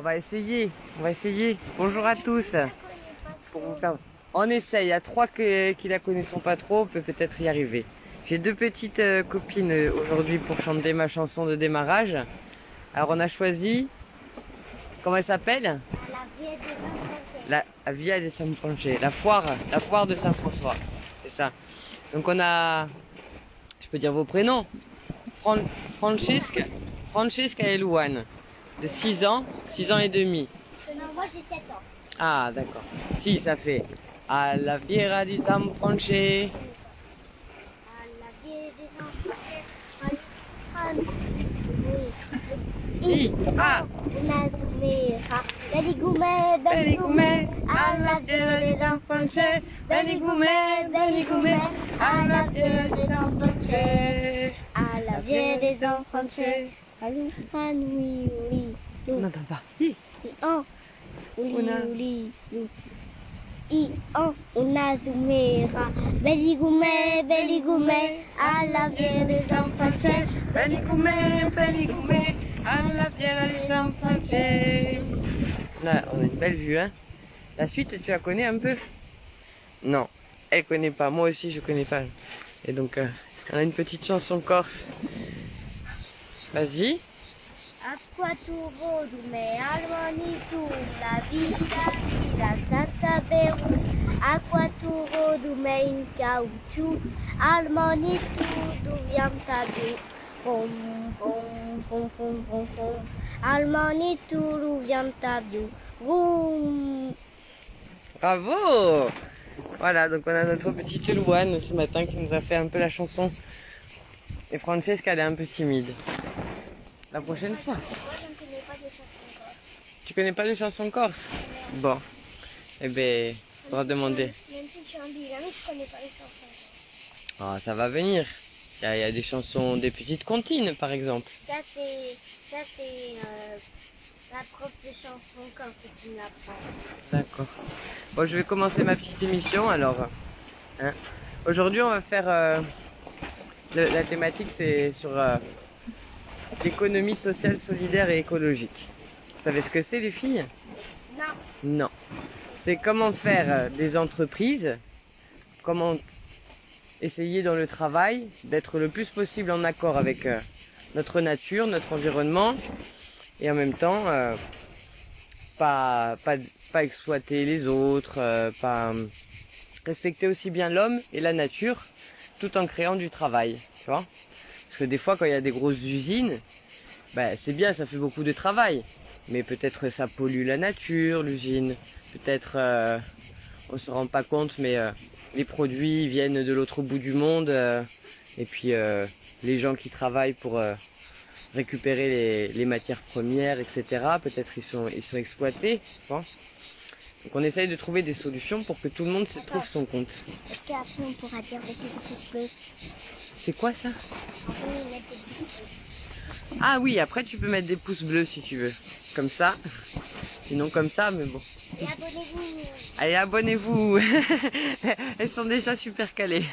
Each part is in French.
va essayer. On va essayer. Bonjour à tous. Pour vous faire... On essaye. Il y a trois qui la connaissons pas trop. On peut peut-être y arriver. J'ai deux petites copines aujourd'hui pour chanter ma chanson de démarrage. Alors on a choisi... Comment elle s'appelle? La Via de San Franche. La foire de Saint-François. C'est ça. Donc on a... Je peux dire vos prénoms? Francesca et Louane, de 6 ans et demi. Non, moi j'ai 7 ans. Ah, d'accord. Si, ça fait à la Fiera di San Franche. Una sumera, Benigume, Benigume, alla fiera di San Franche, Benigume, Benigume, alla fiera di San Franche, alla fiera di San Franche, oui, oui, On n'entend pas. Una sumera, Benigume, Benigume, alla fiera di San Franche, Benigume, Benigume, alla Fiera di San Franche. On a une belle vue, hein. La suite, tu la connais un peu? Non, elle connaît pas. Moi aussi, je connais pas. Et donc, on a une petite chanson corse. Vas-y. Acqua tu vodume, almani tu, la vida senza beru. Acqua tu vodume in caucciù, almani tu, duviam tabu. Pom, pom, pom, pom, pom, pom. Almani tu, duviam tabu. Boum. Bravo! Voilà, donc on a notre petite Louane ce matin qui nous a fait un peu la chanson. Et Francesca, elle est un peu timide. La prochaine fois. Moi, je ne connais pas de chansons corse. Tu connais pas de chanson corse? Bon. Eh ben, faudra demander. Même si je suis un bilingue, je ne connais pas les chansons corse. Ah, ça va venir. Il y a des chansons, des petites comptines par exemple. Ça, c'est la prof de chansons corse qui me l'apprend. D'accord. Bon, je vais commencer ma petite émission alors. Hein. Aujourd'hui, on va faire. La thématique, c'est sur l'économie sociale, solidaire et écologique. Vous savez ce que c'est, les filles? Non. Non. C'est comment faire des entreprises, comment essayer dans le travail d'être le plus possible en accord avec notre nature, notre environnement, et en même temps pas exploiter les autres, pas respecter aussi bien l'homme et la nature, tout en créant du travail, tu vois. Parce que des fois, quand il y a des grosses usines, ben, c'est bien, ça fait beaucoup de travail, mais peut-être ça pollue la nature, l'usine, peut-être on se rend pas compte, mais les produits viennent de l'autre bout du monde, et puis les gens qui travaillent pour récupérer les matières premières, etc., peut-être ils sont exploités, tu vois. Donc on essaye de trouver des solutions pour que tout le monde se trouve son compte. Est-ce qu'après on pourra dire des pouces bleus? C'est quoi ça? On peut mettre des pouces bleus. Ah oui, après tu peux mettre des pouces bleus si tu veux. Comme ça. Sinon comme ça, mais bon. Et abonnez-vous. Allez, abonnez-vous. Elles sont déjà super calées.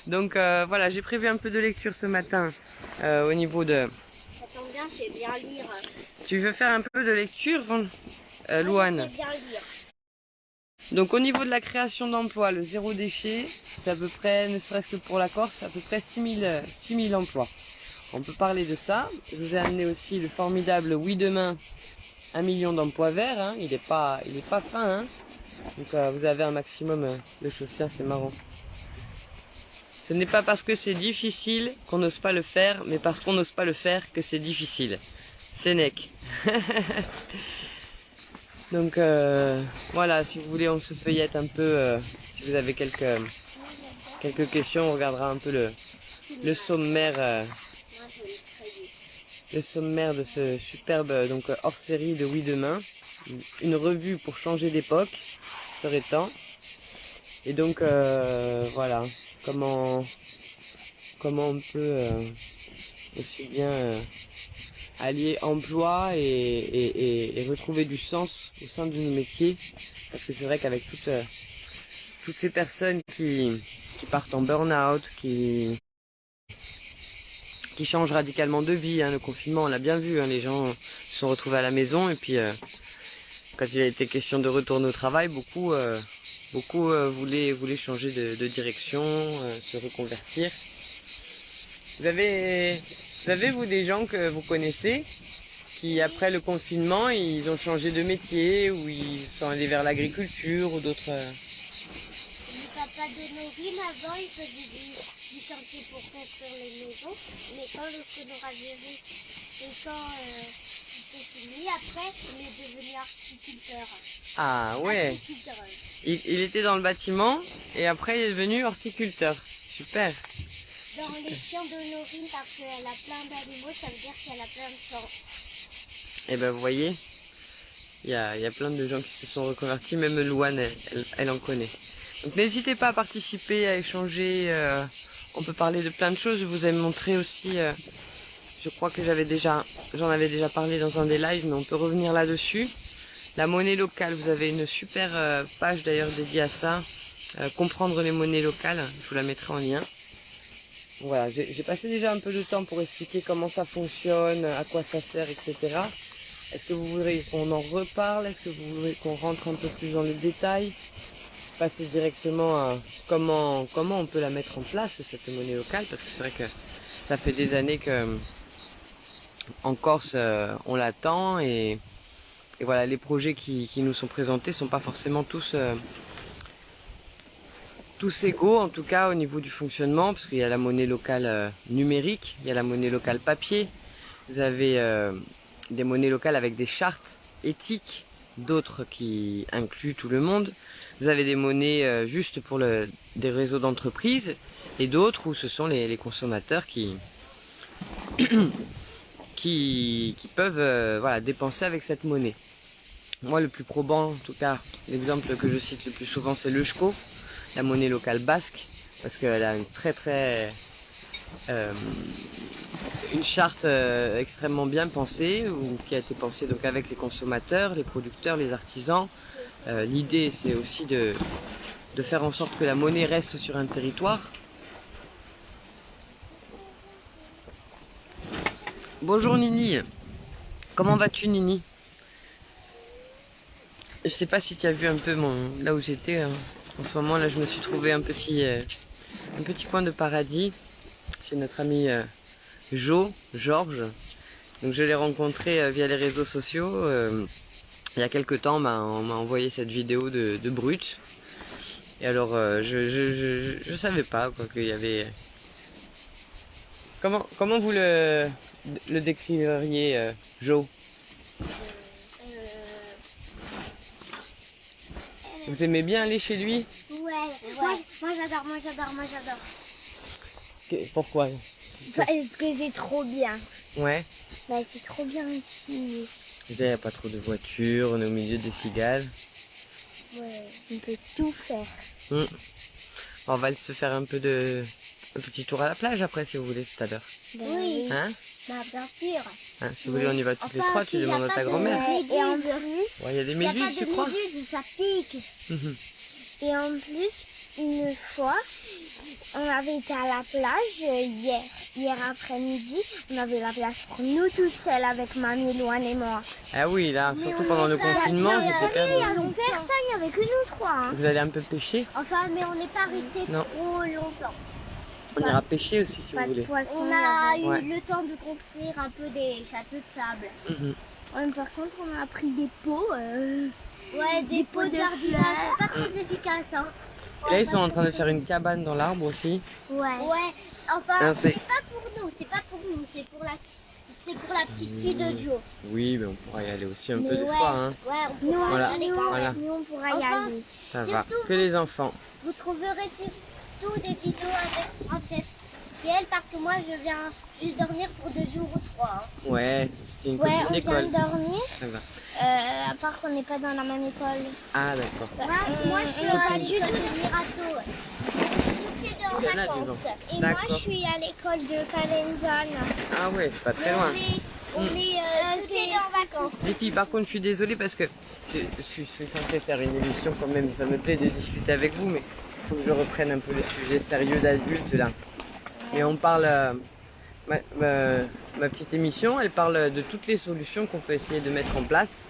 Donc voilà, j'ai prévu un peu de lecture ce matin au niveau de... Ça tombe bien, je sais bien lire. Tu veux faire un peu de lecture, Louane? Je sais bien lire. Donc au niveau de la création d'emplois, le zéro déchet, c'est à peu près, ne serait-ce que pour la Corse, à peu près 6000 emplois. On peut parler de ça. Je vous ai amené aussi le formidable Oui Demain, 1 million d'emplois verts. Hein. Il est pas fin. Hein. Donc vous avez un maximum de choses. Tiens, c'est marrant. Ce n'est pas parce que c'est difficile qu'on n'ose pas le faire, mais parce qu'on n'ose pas le faire que c'est difficile. Sénèque. Donc voilà, si vous voulez, on se feuillette un peu. Si vous avez quelques questions, on regardera un peu le sommaire. Le sommaire de ce superbe donc hors série de Oui Demain. Une revue pour changer d'époque, serait temps. Et donc voilà, comment on peut aussi bien allier emploi et retrouver du sens au sein de nos métiers, parce que c'est vrai qu'avec toutes ces personnes qui partent en burn-out, qui changent radicalement de vie, hein, le confinement on l'a bien vu, hein, les gens se sont retrouvés à la maison et puis quand il a été question de retourner au travail, beaucoup voulaient changer de direction, se reconvertir. Vous avez vous des gens que vous connaissez qui après le confinement ils ont changé de métier ou ils sont allés vers l'agriculture ou d'autres Le papa de Norine, avant, il faisait du chantier pour construire les maisons. Mais quand le coronavirus et quand c'est fini, après, il est devenu horticulteur. Ah ouais, Horticulteur. il était dans le bâtiment et après il est devenu horticulteur. Super. Dans les champs de Norine, parce qu'elle a plein d'animaux, ça veut dire qu'elle a plein de champs. Et ben vous voyez, il y a plein de gens qui se sont reconvertis, même Louane, elle en connaît. Donc n'hésitez pas à participer, à échanger, on peut parler de plein de choses. Je vous ai montré aussi, je crois que j'en avais déjà parlé dans un des lives, mais on peut revenir là-dessus. La monnaie locale, vous avez une super page d'ailleurs dédiée à ça, comprendre les monnaies locales, je vous la mettrai en lien. Voilà, j'ai passé déjà un peu de temps pour expliquer comment ça fonctionne, à quoi ça sert, etc. Est-ce que vous voudrez qu'on en reparle? Est-ce que vous voudrez qu'on rentre un peu plus dans le détail? Passer directement à comment on peut la mettre en place, cette monnaie locale, parce que c'est vrai que ça fait des années que en Corse on l'attend et voilà, les projets qui nous sont présentés sont pas forcément tous égaux, en tout cas au niveau du fonctionnement, parce qu'il y a la monnaie locale numérique, il y a la monnaie locale papier, vous avez des monnaies locales avec des chartes éthiques, d'autres qui incluent tout le monde. Vous avez des monnaies juste pour des réseaux d'entreprises et d'autres où ce sont les consommateurs qui peuvent voilà, dépenser avec cette monnaie. Moi, le plus probant, en tout cas, l'exemple que je cite le plus souvent, c'est l'Eusko, la monnaie locale basque, parce qu'elle a une charte extrêmement bien pensée, ou qui a été pensée donc avec les consommateurs, les producteurs, les artisans. L'idée, c'est aussi de faire en sorte que la monnaie reste sur un territoire. Bonjour Nini, comment vas-tu Nini? Je sais pas si tu as vu un peu là où j'étais hein. En ce moment là je me suis trouvé un petit coin de paradis chez notre ami Georges. Donc je l'ai rencontré via les réseaux sociaux. Il y a quelques temps on m'a envoyé cette vidéo de Brut. Et alors je savais pas quoi qu'il y avait. Comment vous le décririez Jo? Vous aimez bien aller chez lui? Ouais. Moi j'adore. Pourquoi? Parce que c'est trop bien. Ouais. Bah, c'est trop bien ici. Il n'y a pas trop de voitures, on est au milieu des cigales. Ouais, on peut tout faire. On va se faire un petit tour à la plage après si vous voulez tout à l'heure. Oui. Hein? Bah, bien sûr. Hein, si vous voulez on y va toutes les trois, tu demandes à ta grand-mère. Et en plus, Il y a des méduses, tu crois? Ça pique. Et en plus, une fois, on avait été à la plage hier après-midi. On avait la plage pour nous toutes seules avec mamie, Louane et moi. Ah oui, là, surtout pendant le confinement, j'étais perdu. Il y avait personne, il n'y avait que nous trois. Hein. Vous allez un peu pêcher? Enfin, mais on n'est pas resté trop longtemps. On ira pêcher aussi si vous voulez. On a eu le temps de construire un peu des châteaux de sable. Par contre, on a pris des pots. Ouais, des pots de jardinage. C'est pas très efficace. Hein. Et là, ils sont en train de faire une cabane dans l'arbre aussi. Ouais. Enfin, c'est pas pour nous. C'est pour la petite fille de Joe. Oui, mais on pourra y aller aussi un peu des fois. Hein. Ouais, on pourra y aller quand même. Nous, on pourra y aller. Ça va. Que les enfants. Vous trouverez surtout des vidéos avec Princesse Ciel parce que moi, je viens juste dormir pour 2 jours ou 3. Hein. Ouais, c'est une copine d'école. On vient de dormir. Ça va. À part qu'on n'est pas dans la même école. Ah, d'accord. Moi, je suis à l'école de Mirato. Et moi, je suis à l'école de Calenzane. Ah ouais, c'est pas très loin. On est en vacances. Les filles, par contre, je suis désolée parce que je suis censée faire une émission quand même. Ça me plaît de discuter avec vous, mais il faut que je reprenne un peu le sujet sérieux d'adulte là. Et on parle ma petite émission, elle parle de toutes les solutions qu'on peut essayer de mettre en place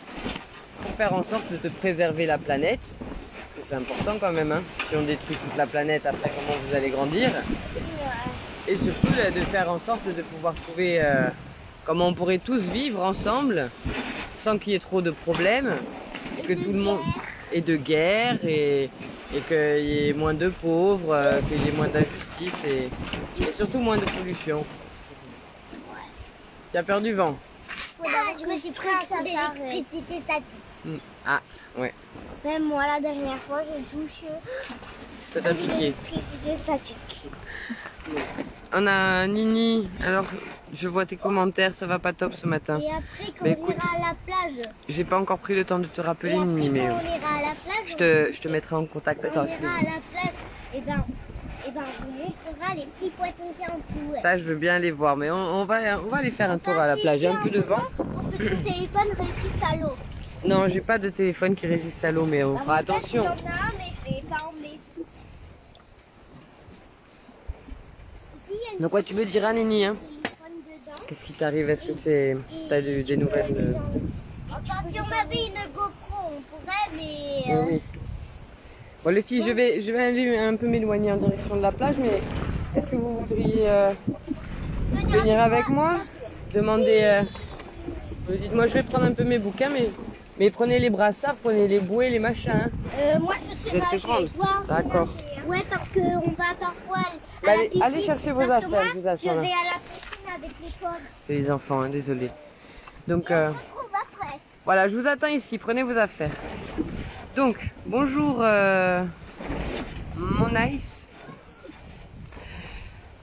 pour faire en sorte de préserver la planète. Parce que c'est important quand même, hein. Si on détruit toute la planète, après comment vous allez grandir? Et surtout de faire en sorte de pouvoir trouver comment on pourrait tous vivre ensemble sans qu'il y ait trop de problèmes, que tout le monde et de guerre et qu'il y ait moins de pauvres, qu'il y ait moins d'injustice et surtout moins de pollution. Tu as peur du vent? Je me suis pris un coup d'électricité statique. Ah, ouais. Même moi, la dernière fois, j'ai touché Ça t'a piqué. l'électricité statique. On a Nini. Alors, je vois tes commentaires, ça va pas top ce matin. Et après, quand Bah, on ira à la plage. J'ai pas encore pris le temps de te rappeler, Et après, Nini, mais quand on ira à la plage, je te mettrai en contact. on Attends, ira à la plage. Et ben, on vous montrera les petits poissons qu'il y a en dessous. Ouais. ça, je veux bien les voir, mais on va aller faire un tour à la plage. Il y a un peu de vent. Mon petit téléphone résiste à l'eau. Non, j'ai pas de téléphone qui résiste à l'eau, mais on fera attention. Il y en a un, mais je l'ai pas emmené. Ici, il y a une Donc, quoi, tu veux dire à Nini, hein? téléphone dedans. Qu'est-ce qui t'arrive? Est-ce que t'as des nouvelles? Enfin, si on avait une GoPro, on pourrait, mais... Oui. Bon, les filles, je vais aller un peu m'éloigner en direction de la plage, mais est-ce que vous voudriez venir avec moi? Demander. Vous dites, moi, je vais prendre un peu mes bouquins, mais prenez les brassards, prenez les bouées, les machins. Hein. moi, je sais Je vais pas. te prendre. D'accord. Ouais, parce qu'on va parfois à Bah, la piscine. allez chercher vos parce que affaires, moi, je vous assure, je là. vais à la piscine avec l'école. C'est les enfants, hein, désolé. Donc, On se retrouve après. voilà, je vous attends ici, prenez vos affaires. Donc, bonjour, mon Nice.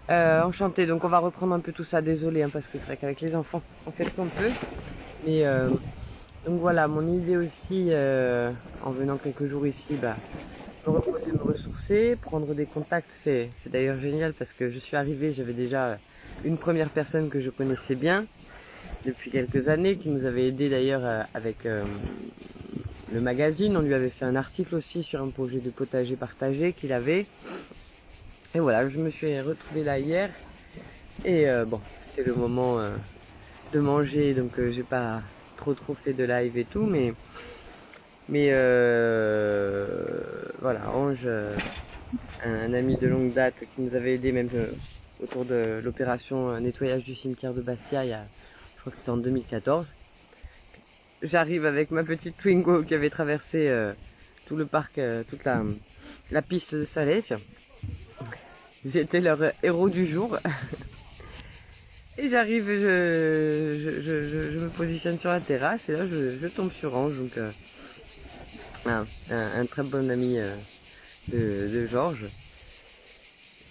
Enchanté, donc on va reprendre un peu tout ça, désolé, hein, parce que c'est vrai qu'avec les enfants, on fait ce qu'on peut. Mais, donc voilà, mon idée aussi, en venant quelques jours ici, bah, me reposer, me ressourcer, prendre des contacts, c'est d'ailleurs génial parce que je suis arrivée, j'avais déjà une première personne que je connaissais bien depuis quelques années, qui nous avait aidé d'ailleurs avec le magazine. On lui avait fait un article aussi sur un projet de potager partagé qu'il avait. Et voilà, je me suis retrouvée là hier. Et bon, c'était le moment de manger, donc j'ai pas trop fait de live et tout, mais voilà, Ange, un ami de longue date qui nous avait aidé même autour de l'opération nettoyage du cimetière de Bastia, je crois que c'était en 2014. J'arrive avec ma petite Twingo qui avait traversé tout le parc, toute la piste de Salèche. J'étais leur héros du jour. Et j'arrive, je me positionne sur la terrasse et là je tombe sur Ange, donc un très bon ami de Georges.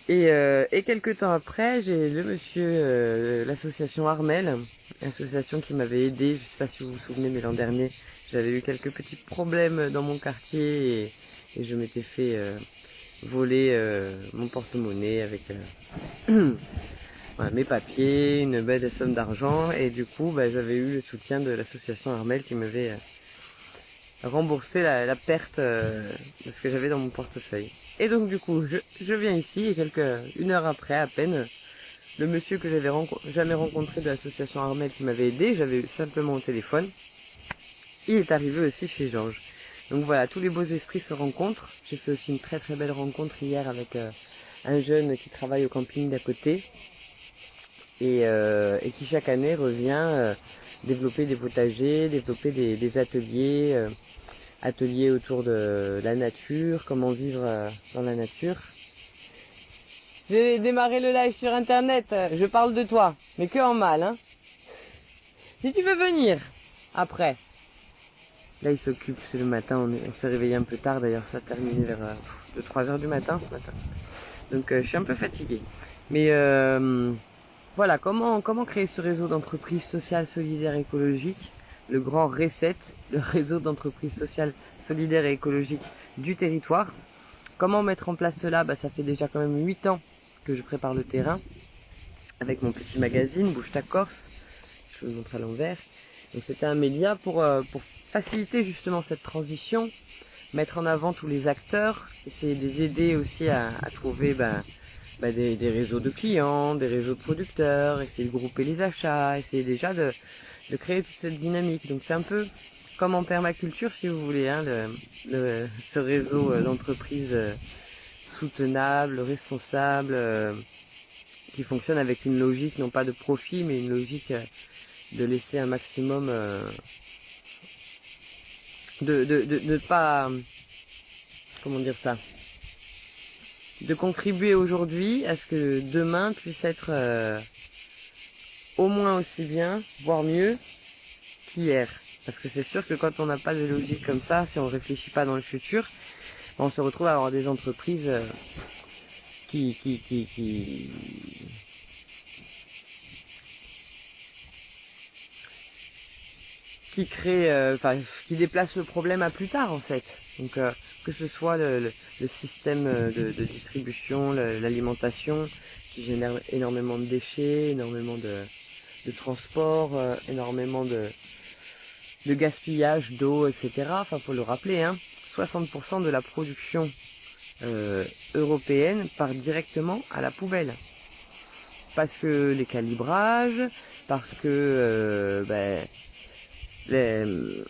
Et quelques temps après, j'ai le monsieur, l'association Armel, l'association qui m'avait aidé, je sais pas si vous vous souvenez, mais l'an dernier, j'avais eu quelques petits problèmes dans mon quartier et je m'étais fait voler mon porte-monnaie avec voilà, mes papiers, une belle somme d'argent, et du coup bah, j'avais eu le soutien de l'association Armel qui m'avait remboursé la perte de ce que j'avais dans mon portefeuille. Et donc du coup je viens ici et une heure après à peine, le monsieur que j'avais jamais rencontré de l'association Armel qui m'avait aidé, j'avais eu simplement au téléphone, il est arrivé aussi chez Georges. Donc voilà, tous les beaux esprits se rencontrent. J'ai fait aussi une très belle rencontre hier avec un jeune qui travaille au camping d'à côté et qui chaque année revient développer des potagers, développer des ateliers, ateliers autour de la nature, comment vivre dans la nature. J'ai démarré le live sur internet, je parle de toi, mais que en mal, hein. Si tu veux venir, après. Là, il s'occupe, c'est le matin, on s'est réveillé un peu tard, d'ailleurs, ça a terminé vers 2-3 heures du matin ce matin. Donc, je suis un peu fatiguée. Mais voilà, comment créer ce réseau d'entreprises sociales, solidaires et écologiques, le grand RESET, le réseau d'entreprises sociales, solidaires et écologiques du territoire. Comment mettre en place cela? Bah, ça fait déjà quand même 8 ans que je prépare le terrain avec mon petit magazine, Bouge ta Corse. Je vous montre à l'envers. Donc c'était un média pour faciliter justement cette transition, mettre en avant tous les acteurs, essayer de les aider aussi à trouver des réseaux de clients, des réseaux de producteurs, essayer de grouper les achats, essayer déjà de créer toute cette dynamique. Donc c'est un peu comme en permaculture si vous voulez, hein, ce réseau d'entreprises soutenables, responsables, qui fonctionne avec une logique non pas de profit mais une logique de laisser un maximum de pas, comment dire ça, de contribuer aujourd'hui à ce que demain puisse être au moins aussi bien, voire mieux qu'hier. Parce que c'est sûr que quand on n'a pas de logique comme ça, si on ne réfléchit pas dans le futur, on se retrouve à avoir des entreprises qui créent, qui déplacent le problème à plus tard en fait. Donc que ce soit le système de distribution, l'alimentation qui génère énormément de déchets, énormément de transport, énormément de gaspillage d'eau, etc. Enfin, faut le rappeler, hein, 60% de la production européenne part directement à la poubelle. Parce que les calibrages, parce que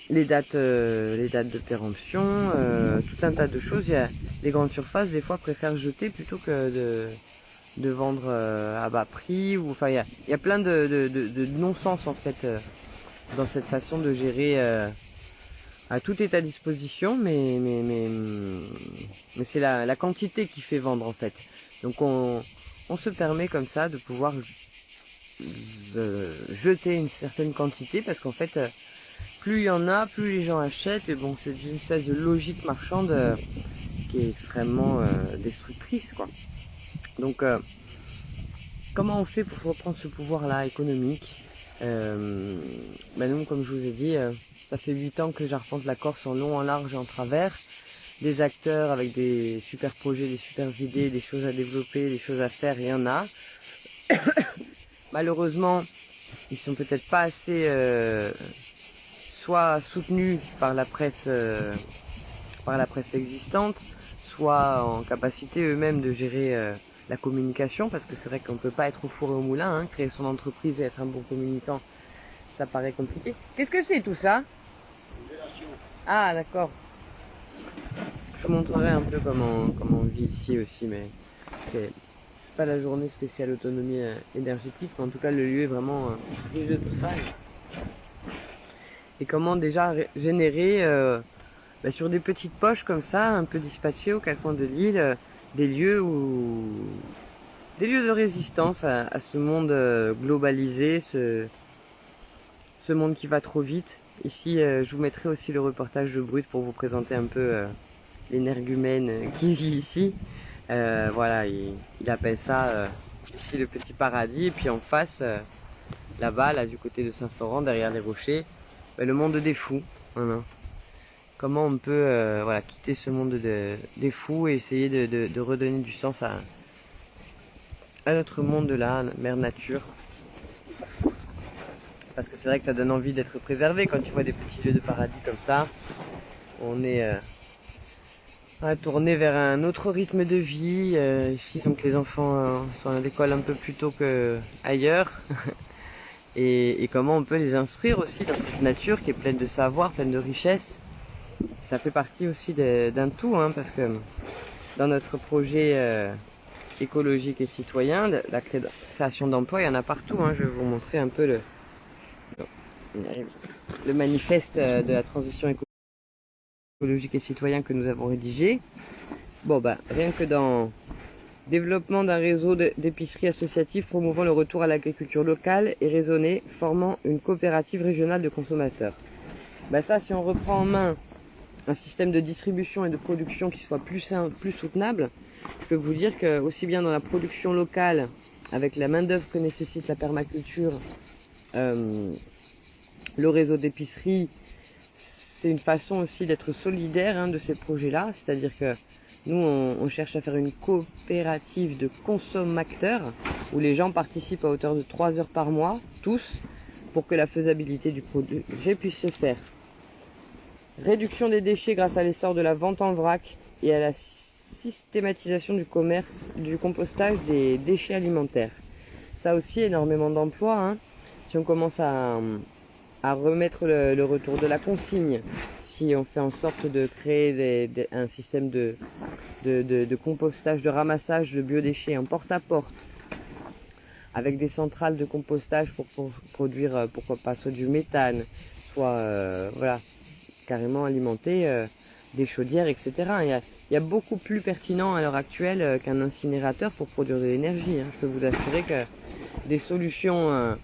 les dates de péremption, tout un tas de choses. Il y a des grandes surfaces, des fois, préfèrent jeter plutôt que de vendre à bas prix. Ou, enfin, il y a plein de non-sens, en fait, dans cette façon de gérer. Tout est à disposition, mais c'est la quantité qui fait vendre, en fait. Donc, on se permet comme ça de pouvoir jeter une certaine quantité, parce qu'en fait, plus il y en a, plus les gens achètent, et bon, c'est une espèce de logique marchande qui est extrêmement destructrice, quoi. Donc, comment on fait pour reprendre ce pouvoir-là économique? Nous, comme je vous ai dit, ça fait 8 ans que j'arpente la Corse en long, en large et en travers. Des acteurs avec des super projets, des super idées, des choses à développer, des choses à faire, il y en a. Malheureusement, ils sont peut-être pas assez soit soutenus par la presse existante, soit en capacité eux-mêmes de gérer la communication, parce que c'est vrai qu'on peut pas être au four et au moulin, hein. Créer son entreprise et être un bon communicant, ça paraît compliqué. Qu'est-ce que c'est tout ça? Ah d'accord. Je vous montrerai un peu comment on vit ici aussi, mais c'est pas la journée spéciale autonomie énergétique, mais en tout cas le lieu est vraiment riche de tout ça. Et comment déjà générer sur des petites poches comme ça, un peu dispatchées aux quatre coins de l'île, des lieux de résistance à ce monde globalisé, ce monde qui va trop vite. Ici, je vous mettrai aussi le reportage de Brut pour vous présenter un peu l'énergumène qui vit ici. Voilà, il appelle ça ici le petit paradis. Et puis en face, là-bas, là du côté de Saint-Florent, derrière les rochers, le monde des fous. Voilà. Comment on peut quitter ce monde des fous et essayer de redonner du sens à notre monde de la mère nature. Parce que c'est vrai que ça donne envie d'être préservé quand tu vois des petits lieux de paradis comme ça. On est tourné vers un autre rythme de vie. Ici, donc les enfants sont à l'école un peu plus tôt qu'ailleurs. et comment on peut les instruire aussi dans cette nature qui est pleine de savoir, pleine de richesse. Ça fait partie aussi d'un tout, hein, parce que dans notre projet écologique et citoyen, la création d'emplois, il y en a partout, hein. Je vais vous montrer un peu le manifeste de la transition écologique et citoyen que nous avons rédigé. Bon, rien que dans développement d'un réseau d'épiceries associatives promouvant le retour à l'agriculture locale et raisonnée, formant une coopérative régionale de consommateurs. Ça, si on reprend en main un système de distribution et de production qui soit plus simple, plus soutenable, je peux vous dire que aussi bien dans la production locale, avec la main d'œuvre que nécessite la permaculture, le réseau d'épicerie, c'est une façon aussi d'être solidaire de ces projets-là. C'est-à-dire que nous, on cherche à faire une coopérative de consommateurs où les gens participent à hauteur de 3 heures par mois, tous, pour que la faisabilité du projet puisse se faire. Réduction des déchets grâce à l'essor de la vente en vrac et à la systématisation du compostage des déchets alimentaires. Ça aussi, énormément d'emplois, hein. Si on commence à remettre le retour de la consigne, si on fait en sorte de créer un système de compostage, de ramassage de biodéchets en porte-à-porte, avec des centrales de compostage pour produire, pourquoi pas, soit du méthane, soit voilà, carrément alimenter des chaudières, etc. Il y a beaucoup plus pertinent à l'heure actuelle qu'un incinérateur pour produire de l'énergie, hein. Je peux vous assurer que des solutions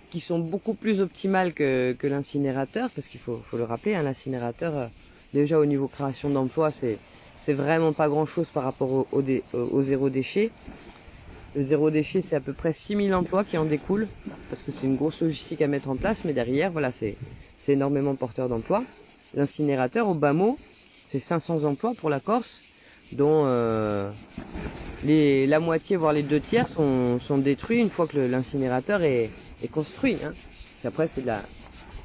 qui sont beaucoup plus optimales que l'incinérateur, parce qu'il faut le rappeler, hein, l'incinérateur, déjà au niveau création d'emplois, c'est vraiment pas grand chose par rapport au zéro déchet. Le zéro déchet, c'est à peu près 6000 emplois qui en découlent, parce que c'est une grosse logistique à mettre en place, mais derrière, voilà, c'est énormément porteur d'emplois. L'incinérateur, au bas mot, c'est 500 emplois pour la Corse, dont la moitié, voire les 2/3 sont détruits une fois que l'incinérateur est construit, hein. Après, c'est de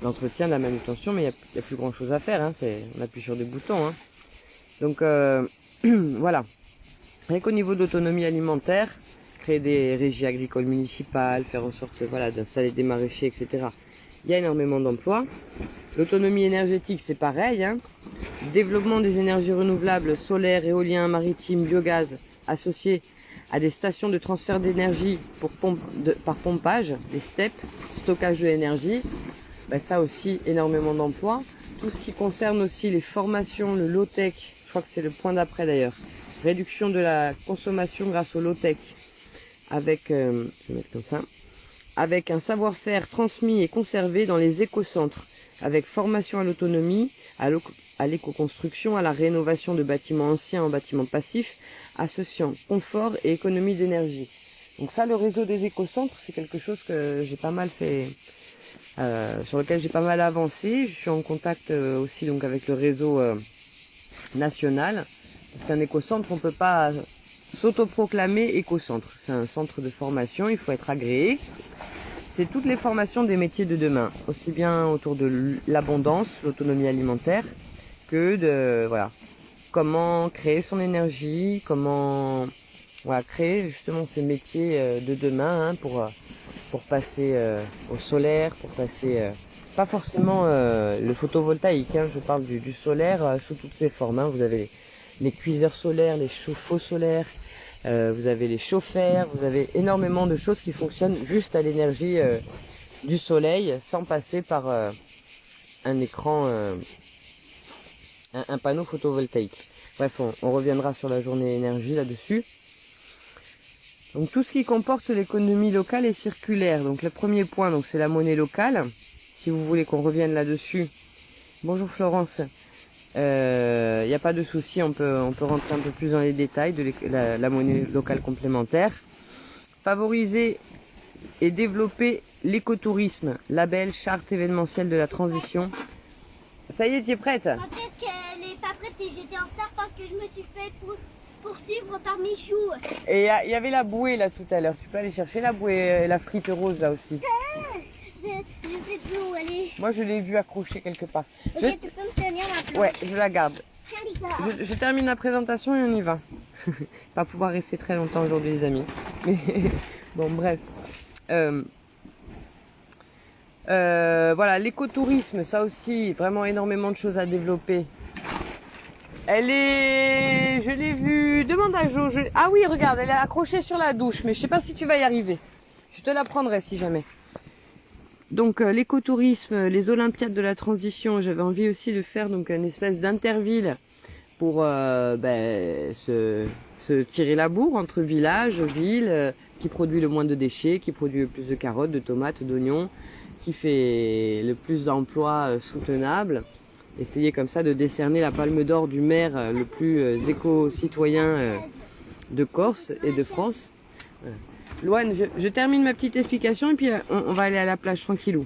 l'entretien, de la manutention, mais il n'y a plus grand chose à faire, hein. On appuie sur des boutons, hein. Donc voilà. Rien qu'au niveau de l'autonomie alimentaire, créer des régies agricoles municipales, faire en sorte, voilà, d'installer des maraîchers, etc. Il y a énormément d'emplois. L'autonomie énergétique, c'est pareil, hein. Développement des énergies renouvelables, solaires, éolien, maritime, biogaz, associés à des stations de transfert d'énergie par pompage, des STEP, stockage de l'énergie. Ben ça aussi, énormément d'emplois. Tout ce qui concerne aussi les formations, le low-tech, je crois que c'est le point d'après d'ailleurs. Réduction de la consommation grâce au low-tech, avec, je vais mettre comme ça, avec un savoir-faire transmis et conservé dans les écocentres, avec formation à l'autonomie, à l'éco-construction, à la rénovation de bâtiments anciens en bâtiments passifs, associant confort et économie d'énergie. Donc ça, le réseau des écocentres, c'est quelque chose que j'ai pas mal fait, sur lequel j'ai pas mal avancé. Je suis en contact aussi donc avec le réseau national, parce qu'un écocentre, on peut pas s'autoproclamer écocentre. C'est un centre de formation, il faut être agréé. C'est toutes les formations des métiers de demain, aussi bien autour de l'abondance, l'autonomie alimentaire, que de, voilà, comment créer son énergie, comment, voilà, créer justement ces métiers de demain, hein, pour passer au solaire, pour passer, pas forcément le photovoltaïque, hein, je parle du solaire sous toutes ses formes, hein. Vous avez les cuiseurs solaires, les chauffe-eau solaires, vous avez les chauffeurs, vous avez énormément de choses qui fonctionnent juste à l'énergie du soleil, sans passer par un écran, un panneau photovoltaïque. Bref, on reviendra sur la journée énergie là-dessus. Donc tout ce qui comporte l'économie locale et circulaire. Donc le premier point, donc c'est la monnaie locale. Si vous voulez qu'on revienne là-dessus. Bonjour Florence. Il n'y a pas de souci, on peut rentrer un peu plus dans les détails de la monnaie locale complémentaire. Favoriser et développer l'écotourisme, label, charte événementielle de la transition. Ça y est, tu es prête? Peut-être qu'elle n'est pas prête et j'étais en retard parce que je me suis fait poursuivre par Michou. Et il y avait la bouée là tout à l'heure, tu peux aller chercher la bouée, la frite rose là aussi. Je sais plus où elle est. Moi je l'ai vue accrochée quelque part. Ok, tu peux me tenir la planche. Ouais, je la garde. Tiens, Lisa. Je termine la présentation et on y va. Pas pouvoir rester très longtemps aujourd'hui les amis. Mais bon bref. Voilà, l'écotourisme, ça aussi, vraiment énormément de choses à développer. Je l'ai vue, demande à Jo. Ah oui, regarde, elle est accrochée sur la douche, mais je sais pas si tu vas y arriver. Je te la prendrai si jamais. Donc l'écotourisme, les Olympiades de la transition, j'avais envie aussi de faire donc une espèce d'interville pour se tirer la bourre entre villages, villes, qui produit le moins de déchets, qui produit le plus de carottes, de tomates, d'oignons, qui fait le plus d'emplois soutenables. Essayer comme ça de décerner la palme d'or du maire le plus éco-citoyen de Corse et de France. Voilà. Loane, je termine ma petite explication et puis on va aller à la plage tranquillou.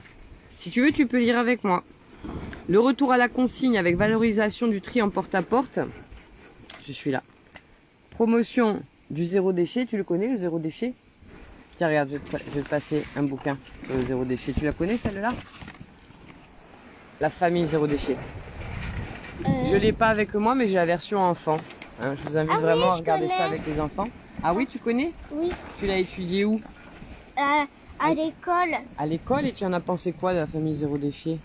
Si tu veux, tu peux lire avec moi. Le retour à la consigne avec valorisation du tri en porte-à-porte. Je suis là. Promotion du zéro déchet. Tu le connais, le zéro déchet? Tiens, regarde, je vais te passer un bouquin sur le zéro déchet. Tu la connais, celle-là? La famille zéro déchet. Je l'ai pas avec moi, mais j'ai la version enfant. Hein, je vous invite Ah oui, vraiment à je regarder ça connais. avec les enfants. Ah oui, tu connais? Oui, Tu l'as étudié où? à l'école. À l'école, et tu en as pensé quoi de la famille zéro déchet?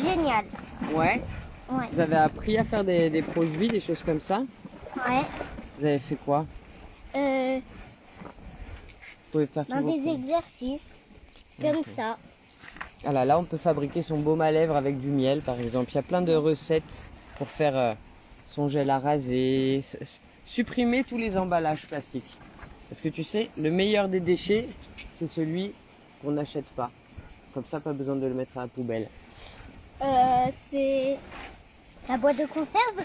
Génial. Ouais. Ouais. Vous avez appris à faire des produits, des choses comme ça? Ouais. Vous avez fait quoi? Euh, Vous pouvez faire dans tous vos des produits. exercices comme ça. Ah là, on peut fabriquer son baume à lèvres avec du miel, par exemple. Il y a plein de recettes pour faire son gel à raser, supprimer tous les emballages plastiques. Parce que tu sais, le meilleur des déchets, c'est celui qu'on n'achète pas. Comme ça, pas besoin de le mettre à la poubelle. C'est la boîte de conserve.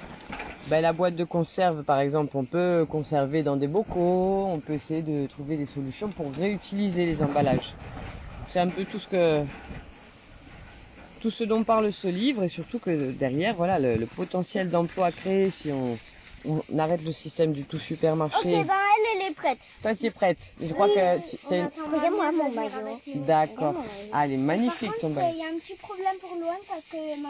Ben, la boîte de conserve, par exemple, on peut conserver dans des bocaux. On peut essayer de trouver des solutions pour réutiliser les emballages. C'est un peu tout ce dont parle ce livre, et surtout que derrière, voilà, le potentiel d'emploi créé si on arrête le système du tout supermarché. Ok, ben elle est prête. Toi, tu es prête? Je crois que tu t'es... Regarde-moi mon maillot. D'accord. Ah, elle est magnifique ton Par contre, bain. il y a un petit problème pour Loane parce que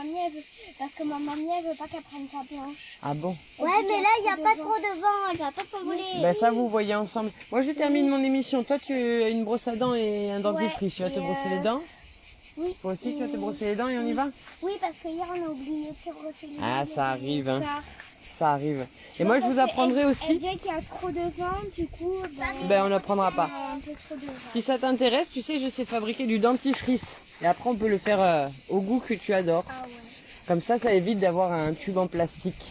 ma mamie elle veut pas qu'elle prenne sa planche. Ah bon? Ouais, mais là, il n'y a pas trop de vent. Elle va pas s'envoler. Ben ça, vous voyez ensemble. Moi, je termine mon émission. Toi, tu as une brosse à dents et un dentifrice. Tu vas te et, brosser les dents? Oui. Toi aussi, tu vas te brosser les dents et on y va? Oui, parce que hier on a oublié de se brosser les Ah, dents, ça les arrive, hein. tard. Ça arrive. Et moi, je vous apprendrai Elle aussi. dit qu'il y a trop de vent, du coup, Ben, on n'apprendra pas. il y a un peu trop de vent. Si ça t'intéresse, tu sais, je sais fabriquer du dentifrice. Et après, on peut le faire au goût que tu adores. Ah ouais. Comme ça évite d'avoir un tube en plastique.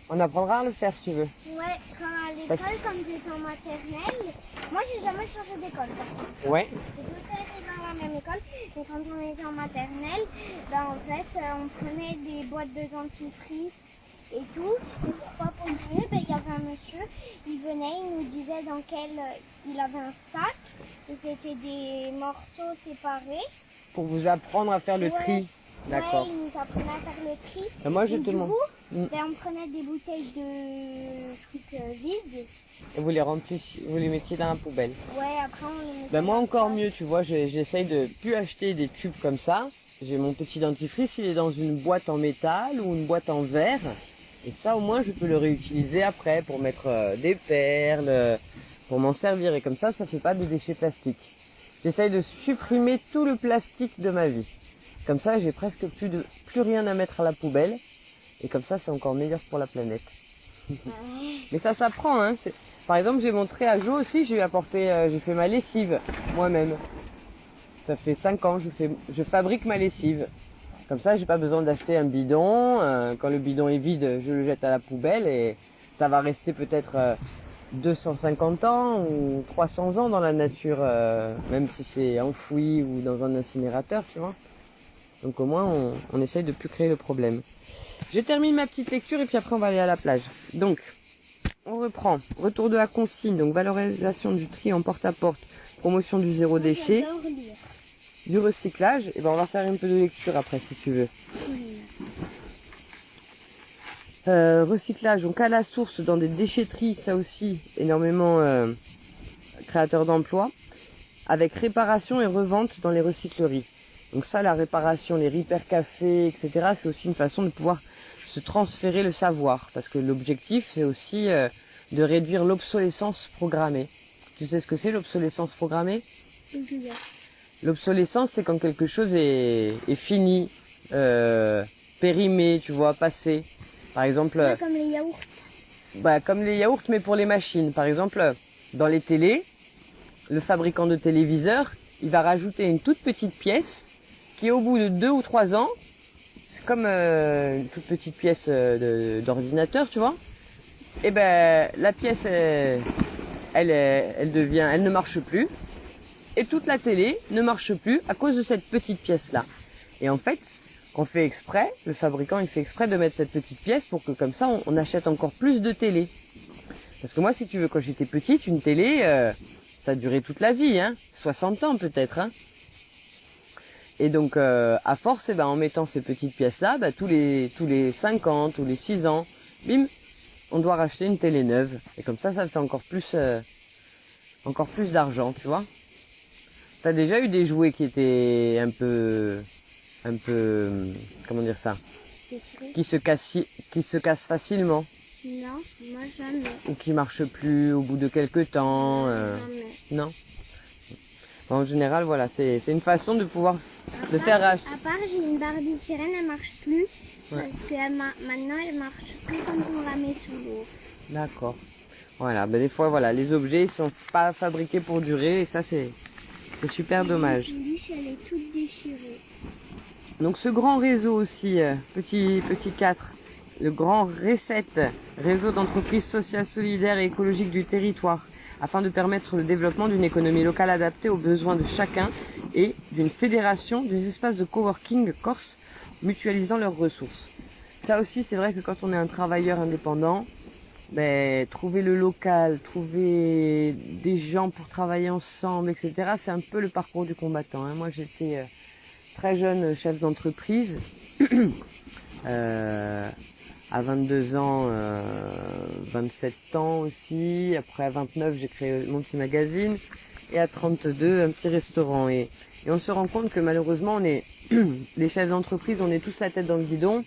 On apprendra à le faire si tu veux. Ouais, quand à l'école, comme j'étais en maternelle, moi j'ai jamais changé d'école par contre. Ouais. J'ai toujours été dans la même école, mais quand on était en maternelle, ben, en fait, on prenait des boîtes de dentifrice et tout. Et pourquoi pour le mieux, ben, il y avait un monsieur, il venait, il nous disait dans quel il avait un sac, et c'était des morceaux séparés. Pour vous apprendre à faire le tri. D'accord. Ouais, il nous apprenait à faire le tri. Ben, moi, je Et te du montre. coup, Mm. ben, on prenait des bouteilles de trucs vides. Et vous les remplissiez, vous les mettiez dans la poubelle. Ouais, après on les mettait Ben moi dans le encore sac. mieux, tu vois, j'essaye de plus acheter des tubes comme ça. J'ai mon petit dentifrice, il est dans une boîte en métal ou une boîte en verre. Et ça au moins je peux le réutiliser après pour mettre des perles, pour m'en servir. Et comme ça fait pas de déchets plastiques. J'essaye de supprimer tout le plastique de ma vie. Comme ça j'ai presque plus rien à mettre à la poubelle. Et comme ça c'est encore meilleur pour la planète. Mais ça s'apprend, hein. Par exemple, j'ai montré à Jo aussi, j'ai fait ma lessive moi-même. Ça fait 5 ans, je fabrique ma lessive. Comme ça, j'ai pas besoin d'acheter un bidon. Quand le bidon est vide, je le jette à la poubelle et ça va rester peut-être 250 ans ou 300 ans dans la nature, même si c'est enfoui ou dans un incinérateur, tu vois. Donc au moins, on essaye de plus créer le problème. Je termine ma petite lecture et puis après on va aller à la plage. Donc, on reprend. Retour de la consigne, donc valorisation du tri en porte-à-porte, promotion du zéro déchet, J'adore lire. du recyclage. Et ben on va faire un peu de lecture après si tu veux. Recyclage, donc à la source dans des déchetteries, ça aussi, énormément créateur d'emplois. Avec réparation et revente dans les recycleries. Donc ça, la réparation, les repair cafés, etc., c'est aussi une façon de pouvoir se transférer le savoir. Parce que l'objectif, c'est aussi de réduire l'obsolescence programmée. Tu sais ce que c'est l'obsolescence programmée? L'obsolescence, c'est quand quelque chose est fini, périmé, tu vois, passé. Par exemple, Ouais, comme les yaourts. comme les yaourts, mais pour les machines. Par exemple, dans les télés, le fabricant de téléviseurs, il va rajouter une toute petite pièce qui, au bout de 2 ou 3 ans, comme une toute petite pièce d'ordinateur, tu vois, et ben la pièce, elle ne marche plus, et toute la télé ne marche plus à cause de cette petite pièce-là. Et en fait, on fait exprès, le fabricant il fait exprès de mettre cette petite pièce pour que comme ça on achète encore plus de télé. Parce que moi, si tu veux, quand j'étais petite, une télé, ça a duré toute la vie, hein, 60 ans peut-être, hein. Et donc, à force, en mettant ces petites pièces-là, tous les 5 ans, tous les 6 ans, bim, on doit racheter une télé neuve. Et comme ça fait encore plus d'argent, tu vois. T'as déjà eu des jouets qui étaient un peu, comment dire ça, qui se cassent facilement. Non, moi jamais. Ou qui marche plus au bout de quelques temps Jamais. Non. En général, voilà, c'est une façon de pouvoir de faire À part, j'ai une Barbie sirène, elle marche plus. Ouais. Parce que maintenant, elle marche plus quand on la met sous l'eau. D'accord. Voilà, ben des fois, voilà, les objets sont pas fabriqués pour durer et ça, c'est super dommage. La peluche, elle est toute déchirée. Donc ce grand réseau aussi, petit 4, le grand RESET, réseau d'entreprises sociales, solidaires et écologiques du territoire, afin de permettre le développement d'une économie locale adaptée aux besoins de chacun et d'une fédération des espaces de coworking corse mutualisant leurs ressources. Ça aussi, c'est vrai que quand on est un travailleur indépendant, ben, trouver le local, trouver des gens pour travailler ensemble, etc., c'est un peu le parcours du combattant, hein. Moi, j'étais très jeune chef d'entreprise, à 22 ans, 27 ans aussi, après à 29 j'ai créé mon petit magazine, et à 32 un petit restaurant. Et on se rend compte que malheureusement on est les chefs d'entreprise, on est tous la tête dans le guidon,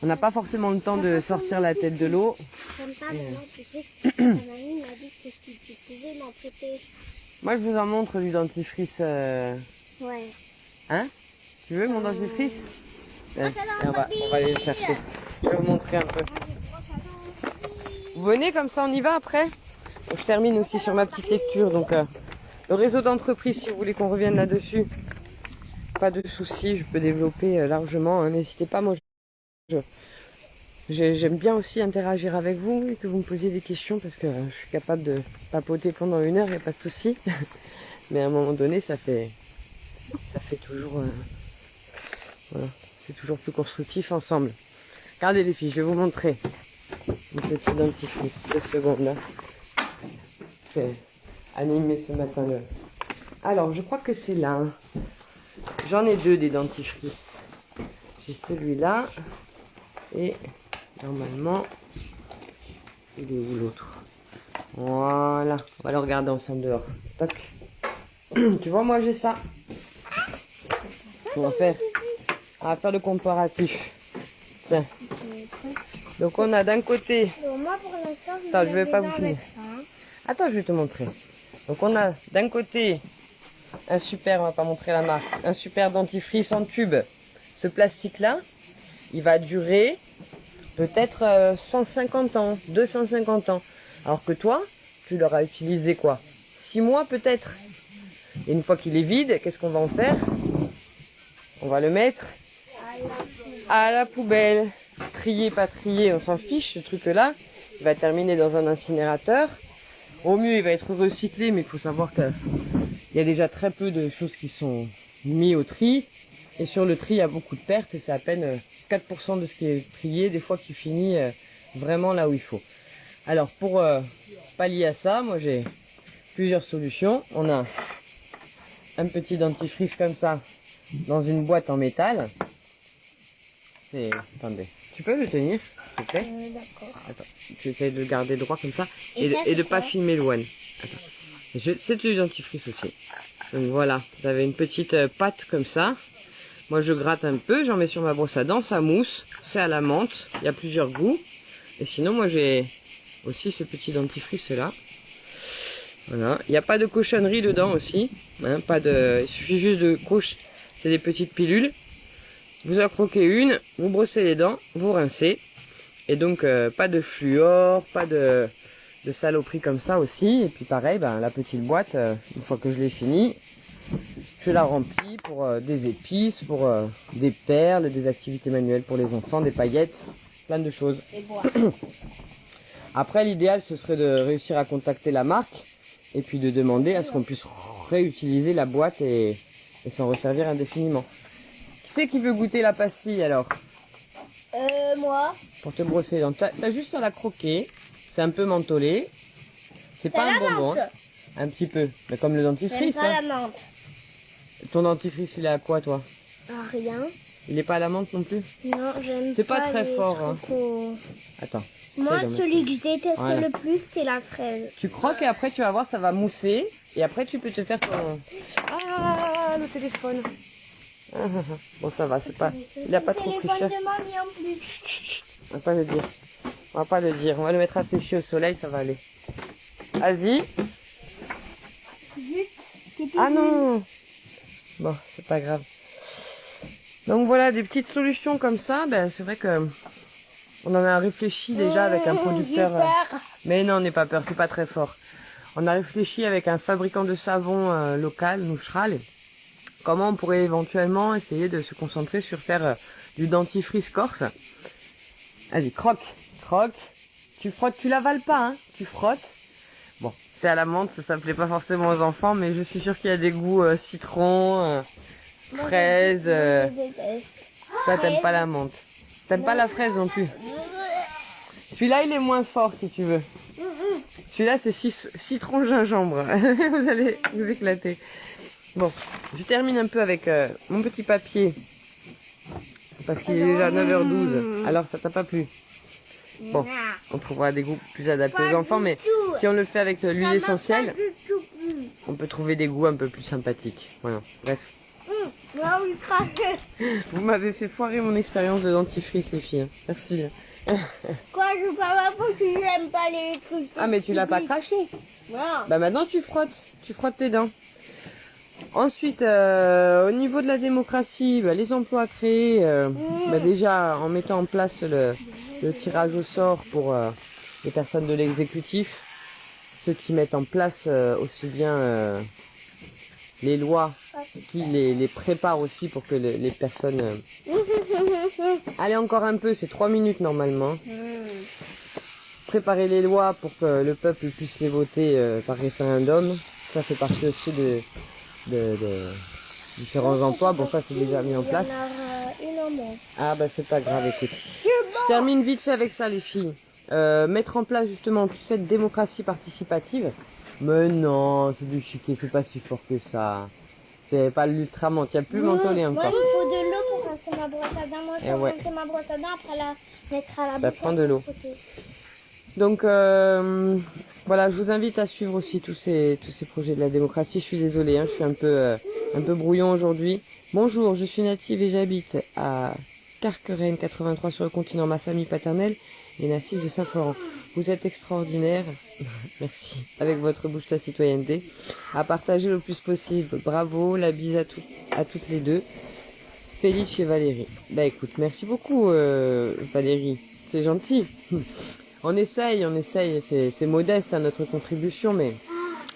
on n'a pas forcément le temps de sortir la tête de l'eau. Comme ça, maintenant, tu sais, ma mamie m'a dit que si tu pouvais m'en prêter. Moi je vous en montre du dentifrice, Ouais. hein? Tu veux mon dentifrice? Oh, Hein, ça va, et on va aller le chercher. Je vais vous montrer un peu. Vous venez comme ça, on y va après? Donc, je termine aussi sur ma petite lecture. Donc, le réseau d'entreprise, si vous voulez qu'on revienne là-dessus, pas de souci, je peux développer largement, hein. N'hésitez pas, moi j'aime bien aussi interagir avec vous et que vous me posiez des questions parce que je suis capable de papoter pendant 1 heure, il n'y a pas de souci. Mais à un moment donné, ça fait toujours... voilà, c'est toujours plus constructif ensemble. Regardez les filles, je vais vous montrer une petite dentifrice, 2 secondes là. C'est animé ce matin là. Alors je crois que c'est là, hein. J'en ai 2 des dentifrices. J'ai celui-là et normalement il est où l'autre? Voilà, on va le regarder ensemble dehors. Toc. Tu vois, moi j'ai ça. On va faire le comparatif. Tiens. Donc on a d'un côté... Moi, pour l'instant, Attends, je vais pas vous finir. ça, hein. Attends, je vais te montrer. Donc on a d'un côté un super, on va pas montrer la marque, un super dentifrice en tube. Ce plastique-là, il va durer peut-être 150 ans, 250 ans. Alors que toi, tu l'auras utilisé quoi? 6 mois peut-être. Et une fois qu'il est vide, qu'est-ce qu'on va en faire? On va le mettre à la poubelle. Trier, pas trier, on s'en fiche, ce truc-là. Il va terminer dans un incinérateur. Au mieux, il va être recyclé, mais il faut savoir qu'il y a déjà très peu de choses qui sont mises au tri. Et sur le tri, il y a beaucoup de pertes et c'est à peine 4% de ce qui est trié, des fois qui finit vraiment là où il faut. Alors, pour pallier à ça, moi j'ai plusieurs solutions. On a un petit dentifrice comme ça dans une boîte en métal. Attendez, tu peux le tenir, s'il te plaît? D'accord. Attends, tu essaies de le garder droit comme ça Et ça, et de c'est pas quoi? filmer loin. Attends. C'est du dentifrice aussi. Donc voilà, vous avez une petite pâte comme ça. Moi je gratte un peu, j'en mets sur ma brosse à dents, ça mousse, c'est à la menthe, il y a plusieurs goûts. Et sinon moi j'ai aussi ce petit dentifrice là. Voilà, il n'y a pas de cochonnerie dedans aussi, hein, il suffit juste de c'est des petites pilules. Vous en croquez une, vous brossez les dents, vous rincez. Et donc pas de fluor, pas de saloperie comme ça aussi. Et puis pareil, ben, la petite boîte, une fois que je l'ai finie, je la remplis pour des épices, pour des perles, des activités manuelles pour les enfants, des paillettes, plein de choses. Après, l'idéal, ce serait de réussir à contacter la marque et puis de demander à ce qu'on puisse réutiliser la boîte et s'en resservir indéfiniment. Qui c'est qui veut goûter la pastille alors? Moi. Pour te brosser les dents. T'as juste à la croquer. C'est un peu mentholé. C'est pas un bonbon. Hein. Un petit peu. Mais comme le dentifrice. J'aime pas Hein. la menthe. Ton dentifrice, il est à quoi toi? Ah, rien. Il est pas à la menthe non plus? Non, j'aime pas. C'est pas très les fort. Hein. trucs Attends. Moi, essaye d'en celui que je déteste Voilà. le plus, c'est la fraise. Tu croques et après tu vas voir, ça va mousser. Et après tu peux te faire ton... Ah, le téléphone. Bon, ça va, c'est pas... Il a pas trop pris cher. téléphone de mamie en plus. On va pas le dire. On va pas le dire. On va le mettre à sécher au soleil, ça va aller. Vas-y. Ah non. Bon, c'est pas grave. Donc voilà, des petites solutions comme ça, ben, c'est vrai que on en a réfléchi déjà avec un producteur. Mais non, n'aie pas peur, c'est pas très fort. On a réfléchi avec un fabricant de savon local, Nouchral. Comment on pourrait éventuellement essayer de se concentrer sur faire du dentifrice corse. Vas-y, croque, croque. Tu frottes, tu l'avales pas, hein, tu frottes. Bon, c'est à la menthe, ça plaît pas forcément aux enfants, mais je suis sûre qu'il y a des goûts citron, fraise. Toi, t'aimes pas la menthe. T'aimes pas la fraise non plus. Celui-là, il est moins fort si tu veux. Celui-là, c'est citron gingembre. Vous allez vous éclater. Bon, je termine un peu avec mon petit papier. Parce qu'il est déjà 9h12. Alors, ça t'a pas plu? Bon, on trouvera des goûts plus adaptés aux enfants, mais si on le fait avec l'huile essentielle, on peut trouver des goûts un peu plus sympathiques. Voilà, bref. Vous m'avez fait foirer mon expérience de dentifrice, les filles. Merci. Quoi, je parle pas que j'aime pas les trucs. Ah, mais tu l'as pas craché. Voilà. Bah maintenant, tu frottes tes dents. Ensuite, au niveau de la démocratie, bah, les emplois créés, bah, déjà en mettant en place le tirage au sort pour les personnes de l'exécutif, ceux qui mettent en place aussi bien les lois, qui les préparent aussi pour que les personnes... Allez, encore un peu, c'est 3 minutes normalement. Préparer les lois pour que le peuple puisse les voter par référendum, ça fait partie aussi de différents emplois. Bon, ça c'est déjà mis en place. Ah bah c'est pas grave, écoute. Je termine vite fait avec ça, les filles. Mettre en place justement toute cette démocratie participative. Mais non, c'est du chiquet, c'est pas si fort que ça. C'est pas l'ultramonte, il n'y a plus mentholé encore. Moi, il faut de l'eau pour rincer ma brosse à dents. Moi, je vais rincer ma brosse à dents après la mettre à la bouche. Bah, prends de l'eau. Donc voilà, je vous invite à suivre aussi tous ces projets de la démocratie. Je suis désolée, hein, je suis un peu brouillon aujourd'hui. Bonjour, je suis native et j'habite à Carquerène 83 sur le continent. Ma famille paternelle est native de Saint-Florent. Vous êtes extraordinaire, merci, avec votre bouche la citoyenneté, à partager le plus possible. Bravo, la bise à toutes les deux. Félix et Valérie. Bah écoute, merci beaucoup Valérie, c'est gentil. On essaye, c'est modeste à notre contribution, mais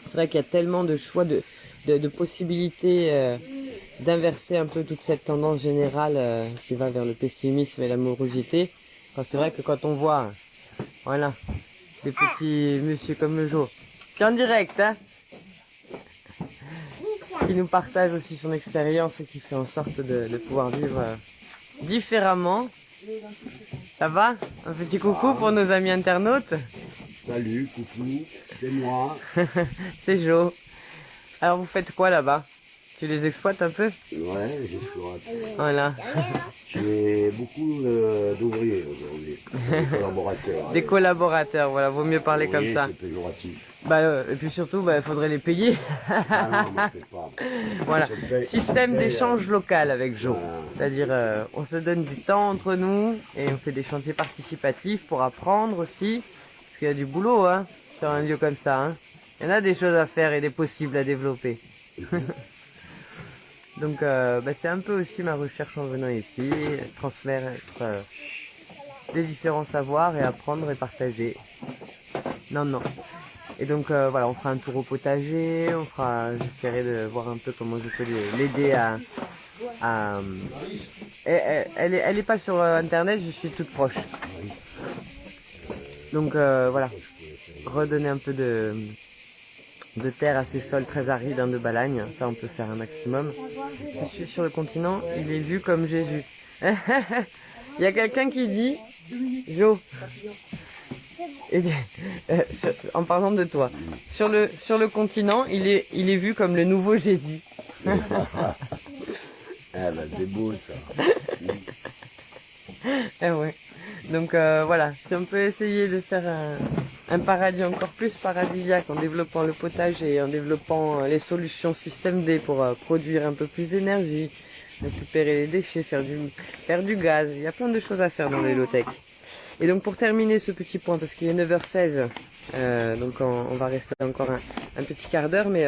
c'est vrai qu'il y a tellement de choix, de possibilités d'inverser un peu toute cette tendance générale qui va vers le pessimisme et la morosité. Enfin, c'est vrai que quand on voit, voilà, des petits monsieur comme le jour, qui est en direct, hein, qui nous partage aussi son expérience et qui fait en sorte de pouvoir vivre différemment. Ça va? Un petit coucou pour nos amis internautes. Salut, coucou, c'est moi. C'est Jo. Alors vous faites quoi là-bas? Tu les exploites un peu? Ouais, j'exploite. Voilà. J'ai beaucoup d'ouvriers aujourd'hui, des collaborateurs. Des collaborateurs, voilà, vaut mieux parler comme ça. C'est péjoratif. Bah, et puis surtout, bah, faudrait les payer. Ah non, mais pas. Voilà, système d'échange local avec Jo. Voilà. C'est-à-dire, on se donne du temps entre nous et on fait des chantiers participatifs pour apprendre aussi. Parce qu'il y a du boulot, hein, sur un lieu comme ça. Hein. Il y en a des choses à faire et des possibles à développer. Donc, bah, c'est un peu aussi ma recherche en venant ici, transmettre des différents savoirs et apprendre et partager. Non. Et donc voilà, on fera un tour au potager, j'essaierai de voir un peu comment je peux l'aider à elle est pas sur internet, je suis toute proche. Donc voilà, redonner un peu de terre à ces sols très arides de Balagne, ça on peut faire un maximum. Je suis sur le continent, il est vu comme Jésus. Il y a quelqu'un qui dit, Jo, eh bien, en parlant de toi, sur le continent, il est vu comme le nouveau Jésus. Ah bah c'est beau ça. Eh ouais. Donc voilà, si on peut essayer de faire un paradis encore plus paradisiaque en développant le potager et en développant les solutions système D pour produire un peu plus d'énergie, récupérer les déchets, faire du gaz, il y a plein de choses à faire dans les low-tech. Et donc pour terminer ce petit point, parce qu'il est 9h16, donc on va rester encore un petit quart d'heure, mais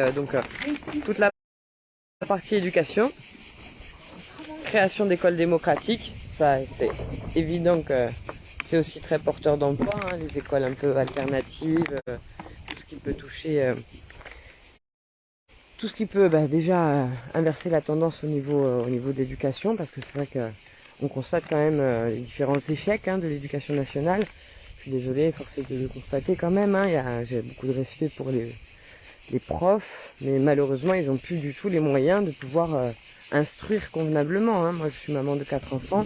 toute la partie éducation, création d'écoles démocratiques, ça c'est évident que c'est aussi très porteur d'emploi, hein, les écoles un peu alternatives, tout ce qui peut toucher, tout ce qui peut déjà inverser la tendance au niveau de l'éducation, parce que c'est vrai qu'on constate quand même les différents échecs de l'éducation nationale. Je suis désolée, forcé de le constater quand même, j'ai beaucoup de respect pour les profs, mais malheureusement ils n'ont plus du tout les moyens de pouvoir instruire convenablement. Moi je suis maman de 4 enfants,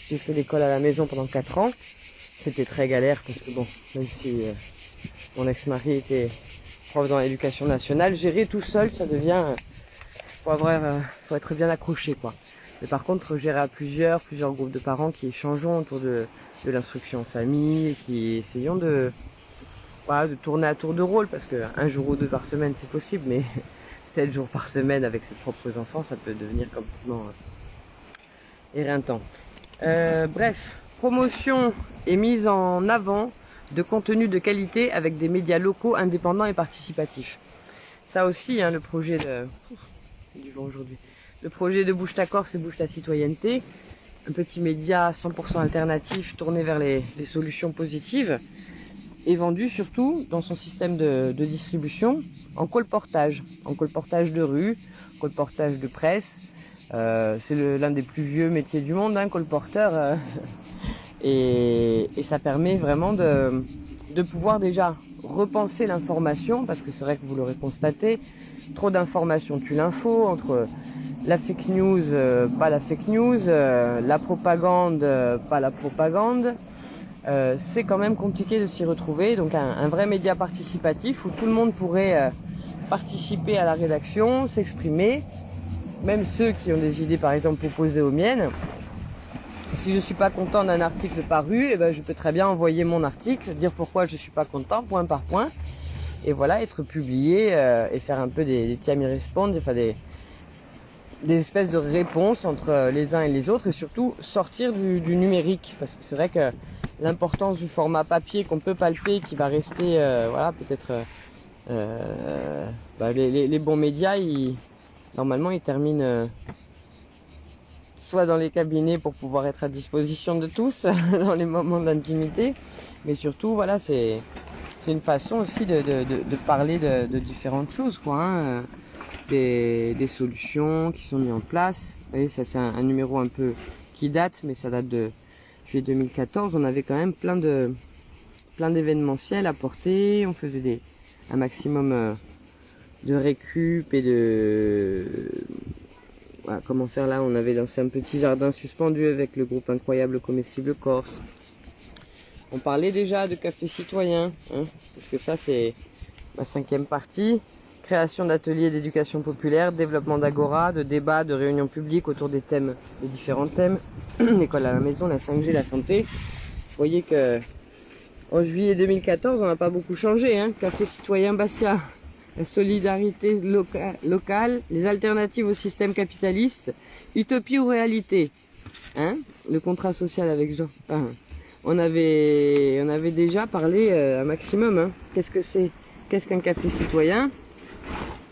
j'ai fait l'école à la maison pendant 4 ans, c'était très galère parce que bon, même si mon ex-mari était prof dans l'éducation nationale, gérer tout seul ça devient, faut être bien accroché quoi. Mais par contre gérer à plusieurs groupes de parents qui échangeons autour de l'instruction en famille, et qui essayons de tourner à tour de rôle, parce que un jour ou deux par semaine c'est possible, mais 7 jours par semaine avec ses propres enfants, ça peut devenir complètement éreintant. Bref, promotion et mise en avant de contenu de qualité avec des médias locaux, indépendants et participatifs. Ça aussi, le projet du vent aujourd'hui. Le projet de Bouge ta Corse et Bouge ta citoyenneté, un petit média 100% alternatif tourné vers les solutions positives, et vendu surtout dans son système de distribution en colportage de rue, colportage de presse. C'est l'un des plus vieux métiers du monde, colporteur, et ça permet vraiment de pouvoir déjà repenser l'information, parce que c'est vrai que vous l'aurez constaté, trop d'informations tue l'info, entre la fake news, pas la fake news, la propagande, pas la propagande. C'est quand même compliqué de s'y retrouver, donc un vrai média participatif où tout le monde pourrait participer à la rédaction, s'exprimer, même ceux qui ont des idées par exemple opposées aux miennes. Si je suis pas content d'un article paru, je peux très bien envoyer mon article, dire pourquoi je suis pas content, point par point, et voilà, être publié et faire un peu des tiami responde, enfin des espèces de réponses entre les uns et les autres, et surtout sortir du numérique, parce que c'est vrai que l'importance du format papier qu'on peut palper, qui va rester, peut-être les bons médias, normalement ils terminent soit dans les cabinets pour pouvoir être à disposition de tous dans les moments d'intimité, mais surtout voilà, c'est une façon aussi de parler de différentes choses, quoi, des solutions qui sont mises en place. Vous voyez, ça c'est un numéro un peu qui date, mais ça date de juillet 2014. On avait quand même plein d'événementiels à porter, on faisait un maximum de récup et comment faire là. On avait lancé un petit jardin suspendu avec le groupe Incroyable Comestible Corse. On parlait déjà de café citoyen, parce que ça c'est ma 5e partie. Création d'ateliers d'éducation populaire, développement d'agora, de débats, de réunions publiques autour des différents thèmes. L'école à la maison, la 5G, la santé. Vous voyez que en juillet 2014, on n'a pas beaucoup changé. Café citoyen Bastia, la solidarité locale, les alternatives au système capitaliste, utopie ou réalité. Le contrat social avec Jean. On avait déjà parlé un maximum. Qu'est-ce qu'un café citoyen?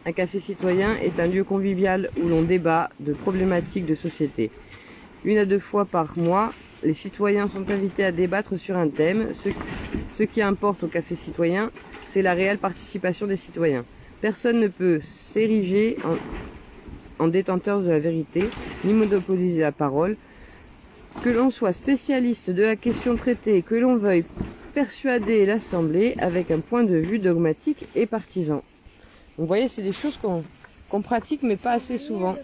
Un café citoyen est un lieu convivial où l'on débat de problématiques de société. 1 à 2 fois par mois, les citoyens sont invités à débattre sur un thème. Ce qui importe au café citoyen, c'est la réelle participation des citoyens. Personne ne peut s'ériger en détenteur de la vérité, ni monopoliser la parole. Que l'on soit spécialiste de la question traitée, que l'on veuille persuader l'Assemblée avec un point de vue dogmatique et partisan. Vous voyez, c'est des choses qu'on pratique, mais pas assez souvent.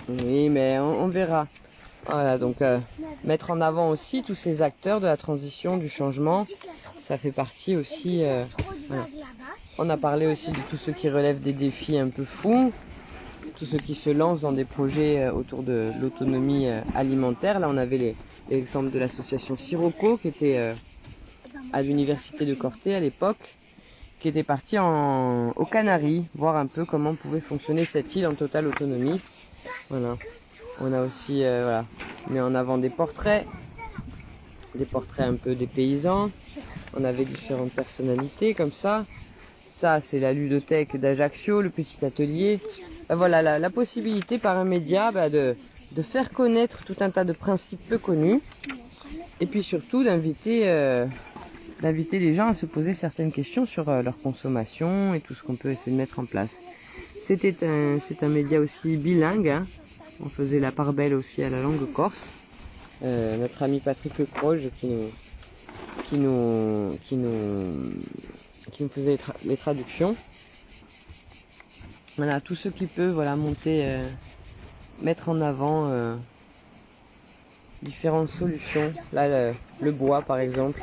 Oui, mais on verra. Voilà, donc mettre en avant aussi tous ces acteurs de la transition, du changement, ça fait partie aussi. Voilà. On a parlé aussi de tous ceux qui relèvent des défis un peu fous, tous ceux qui se lancent dans des projets autour de l'autonomie alimentaire. Là, on avait l'exemple de l'association Sirocco qui était à l'université de Corté à l'époque, qui était parti aux Canaries, voir un peu comment pouvait fonctionner cette île en totale autonomie. Voilà. On a aussi mis en avant des portraits des portraits un peu des paysans. On avait différentes personnalités comme ça. Ça, c'est la ludothèque d'Ajaccio, le petit atelier. Voilà, la possibilité par un média de faire connaître tout un tas de principes peu connus. Et puis surtout d'inviter les gens à se poser certaines questions sur leur consommation et tout ce qu'on peut essayer de mettre en place. C'est un média aussi bilingue, hein. On faisait la part belle aussi à la langue corse. Notre ami Patrick Lecroge qui nous faisait les traductions. Voilà, tout ce qui peut monter, mettre en avant différentes solutions. Là, le bois par exemple.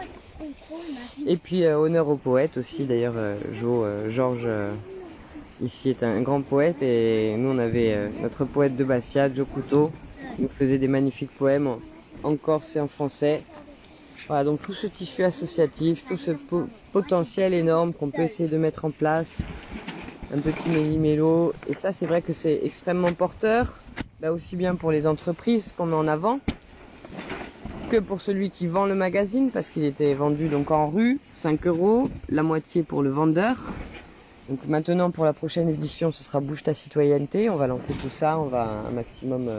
Et puis honneur au poète aussi. D'ailleurs, Georges ici est un grand poète et nous on avait notre poète de Bastia, Joe Couteau, qui nous faisait des magnifiques poèmes en corse et en français. Voilà, donc tout ce tissu associatif, tout ce potentiel énorme qu'on peut essayer de mettre en place, un petit méli-mélo. Et ça, c'est vrai que c'est extrêmement porteur, là aussi bien pour les entreprises qu'on met en avant, que pour celui qui vend le magazine, parce qu'il était vendu donc en rue, 5 €, la moitié pour le vendeur. Donc maintenant, pour la prochaine édition, ce sera Bouge ta citoyenneté. On va lancer tout ça, on va un maximum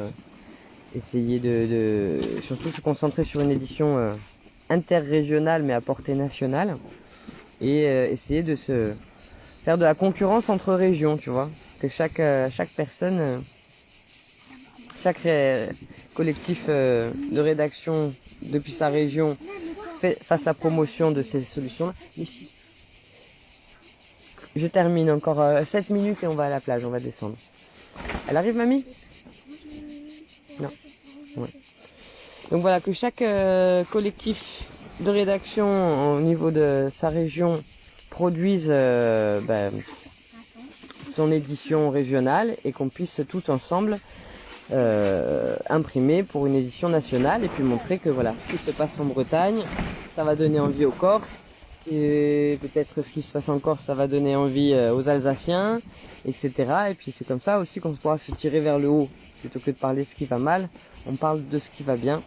essayer de surtout se concentrer sur une édition interrégionale mais à portée nationale. Et essayer de se faire de la concurrence entre régions, tu vois. Que chaque personne, chaque collectif de rédaction depuis sa région fasse la promotion de ces solutions-là. Je termine encore 7 minutes et on va à la plage, on va descendre. Elle arrive, mamie? Non. Ouais. Donc voilà, que chaque collectif de rédaction au niveau de sa région produise son édition régionale et qu'on puisse tout ensemble imprimer pour une édition nationale et puis montrer que voilà, ce qui se passe en Bretagne, ça va donner envie aux Corses. Et peut-être ce qui se passe en Corse, ça va donner envie aux Alsaciens, etc. Et puis c'est comme ça aussi qu'on pourra se tirer vers le haut. Plutôt que de parler de ce qui va mal, on parle de ce qui va bien.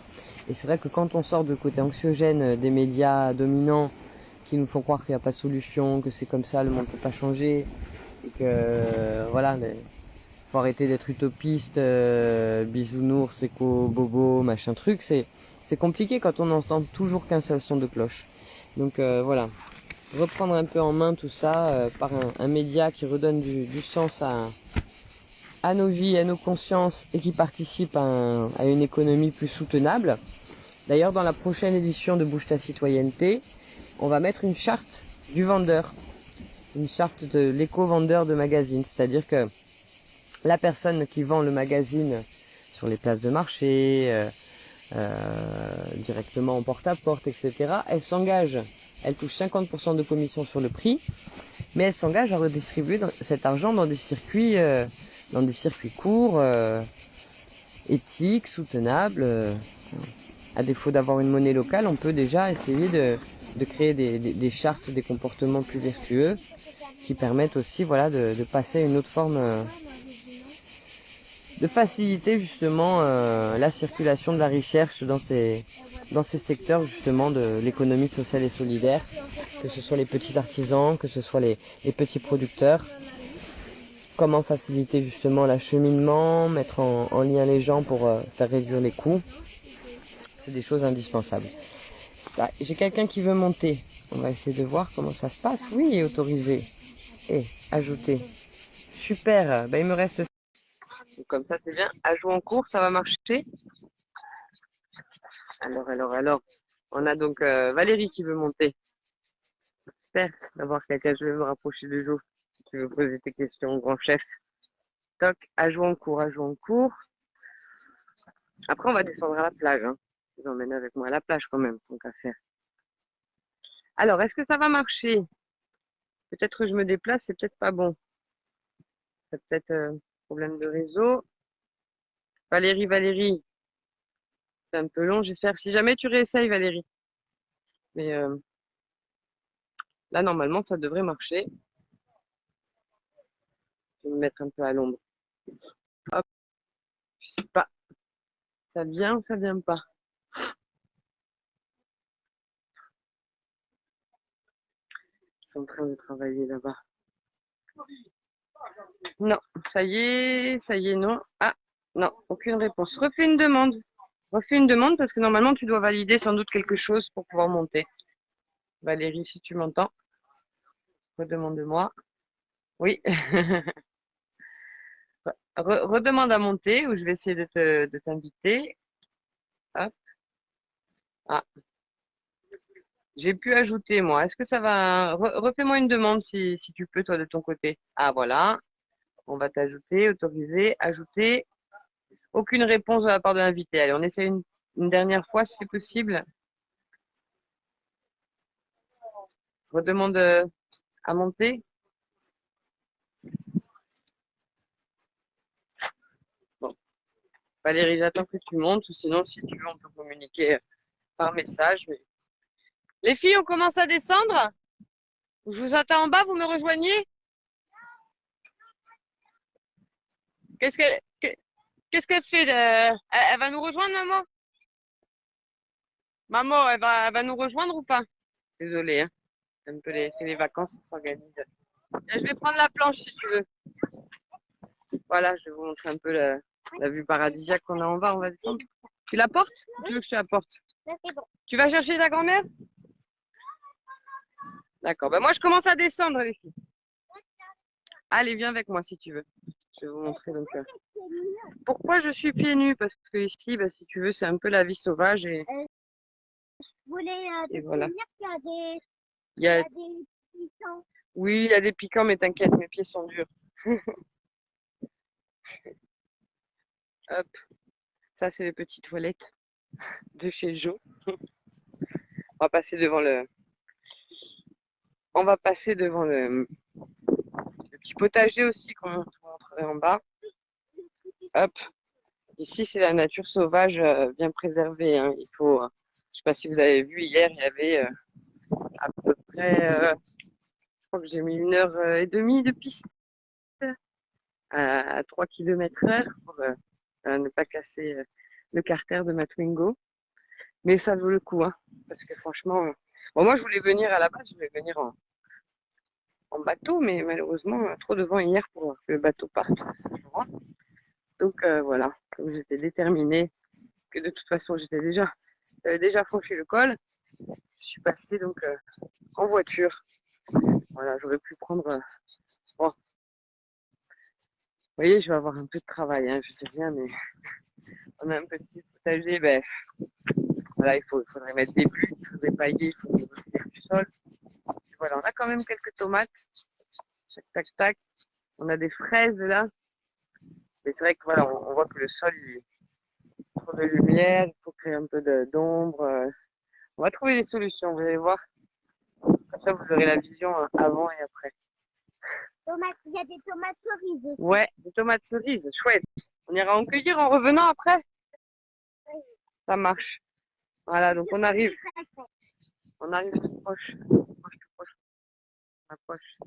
Et c'est vrai que quand on sort du côté anxiogène des médias dominants qui nous font croire qu'il n'y a pas de solution, que c'est comme ça, le monde ne peut pas changer, et que voilà, faut arrêter d'être utopiste, bisounours, éco, bobo, machin truc, c'est compliqué quand on n'entend toujours qu'un seul son de cloche. Donc voilà, reprendre un peu en main tout ça par un média qui redonne du sens à nos vies, à nos consciences et qui participe à une économie plus soutenable. D'ailleurs, dans la prochaine édition de Bouge ta citoyenneté, on va mettre une charte du vendeur, une charte de l'éco-vendeur de magazine, c'est-à-dire que la personne qui vend le magazine sur les places de marché, directement en porte-à-porte, etc., elle s'engage, elle touche 50% de commission sur le prix, mais elle s'engage à redistribuer cet argent dans des circuits courts, éthiques, soutenables. À défaut d'avoir une monnaie locale, on peut déjà essayer de créer des chartes, des comportements plus vertueux qui permettent aussi de passer à une autre forme de faciliter justement la circulation de la recherche dans ces secteurs justement de l'économie sociale et solidaire, que ce soit les petits artisans, que ce soit les petits producteurs. Comment faciliter justement l'acheminement, mettre en lien les gens pour faire réduire les coûts. C'est des choses indispensables. J'ai quelqu'un qui veut monter. On va essayer de voir comment ça se passe. Oui, autorisé. Et ajouter. Super. Il me reste... Comme ça, c'est bien. À jouer en cours, ça va marcher. Alors. On a donc Valérie qui veut monter. J'espère d'avoir quelqu'un. Je vais me rapprocher de Jo. Si tu veux poser tes questions au grand chef. Toc. À jouer en cours. Après, on va descendre à la plage. Hein. Je vous emmène avec moi à la plage quand même, tant qu'à faire. Alors, est-ce que ça va marcher? Peut-être que je me déplace, c'est peut-être pas bon. C'est peut-être problème de réseau. Valérie, c'est un peu long, j'espère. Si jamais tu réessayes, Valérie. Mais là, normalement, ça devrait marcher. Je vais me mettre un peu à l'ombre. Hop, je sais pas. Ça vient ou ça vient pas? sont en train de travailler là-bas. Non, ça y est, non. Ah, non, aucune réponse. Refais une demande. Refais une demande parce que normalement, tu dois valider sans doute quelque chose pour pouvoir monter. Valérie, si tu m'entends, redemande-moi. Oui. Redemande à monter ou je vais essayer de t'inviter. Hop. Ah, j'ai pu ajouter, moi. Est-ce que ça va... Refais-moi une demande si tu peux, toi, de ton côté. Ah, voilà. On va t'ajouter, autoriser, ajouter. Aucune réponse de la part de l'invité. Allez, on essaie une dernière fois si c'est possible. Redemande à monter. Bon. Valérie, j'attends que tu montes ou sinon, si tu veux, on peut communiquer par message. Mais... Les filles, on commence à descendre. Je vous attends en bas, vous me rejoignez? Qu'est-ce qu'elle fait? Elle va nous rejoindre, maman? Maman, elle va nous rejoindre ou pas? Désolée, hein. C'est les vacances, on s'organise. Je vais prendre la planche si tu veux. Voilà, je vais vous montrer un peu la vue paradisiaque qu'on a en bas. On va descendre. Tu la portes? Tu veux que je te la porte? Tu vas chercher ta grand-mère? D'accord. Ben moi, je commence à descendre, les filles. Allez, viens avec moi si tu veux. Je vais vous montrer donc. Pourquoi je suis pieds nus? Parce que ici, ben, si tu veux, c'est un peu la vie sauvage et voilà. Il y a des piquants. Oui, il y a des piquants, mais t'inquiète, mes pieds sont durs. Hop. Ça, c'est les petites toilettes de chez Jo. On va passer devant le petit potager aussi qu'on montrerait en bas. Hop. Ici, c'est la nature sauvage bien préservée. Hein. Il faut, je sais pas si vous avez vu hier, il y avait à peu près, je crois que j'ai mis 1h30 de piste à 3 km/h pour ne pas casser le carter de ma Twingo. Mais ça vaut le coup, hein, parce que franchement, bon, moi je voulais venir à la base, je voulais venir en bateau, mais malheureusement, trop de vent hier pour que le bateau parte ce jour-là. Donc voilà, comme j'étais déterminée, que de toute façon j'avais déjà franchi le col, je suis passée donc en voiture. Voilà, j'aurais pu prendre. Bon, vous voyez, je vais avoir un peu de travail, hein, je sais bien, mais on a un petit potager, ben voilà, il faudrait mettre des buts, il faudrait pailler, il faudrait retirer du sol. Et voilà, on a quand même quelques tomates. Tac, tac, tac. On a des fraises là. Mais c'est vrai que voilà, on voit que le sol, il trop de lumière, il faut créer un peu d'ombre. On va trouver des solutions, vous allez voir. Comme ça, vous aurez la vision avant et après. Il y a des tomates cerises aussi. Ouais, des tomates cerises, chouette. On ira en cueillir en revenant après? Ça marche. Voilà, donc on arrive. On arrive tout proche. On approche.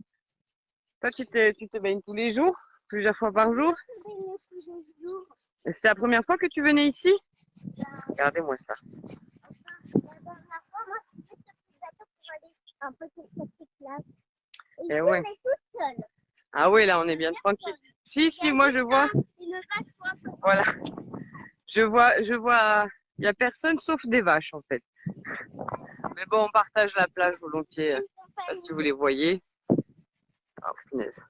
Toi, tu te baignes tous les jours? Plusieurs fois par jour? C'est la première fois que tu venais ici? Regardez-moi ça. Eh ouais. Ah oui, là, on est bien tranquille. Si, moi, je vois. Voilà. Je vois, il n'y a personne sauf des vaches, en fait. Mais bon, on partage la plage volontiers. Je sais pas si vous les voyez. Oh, punaise.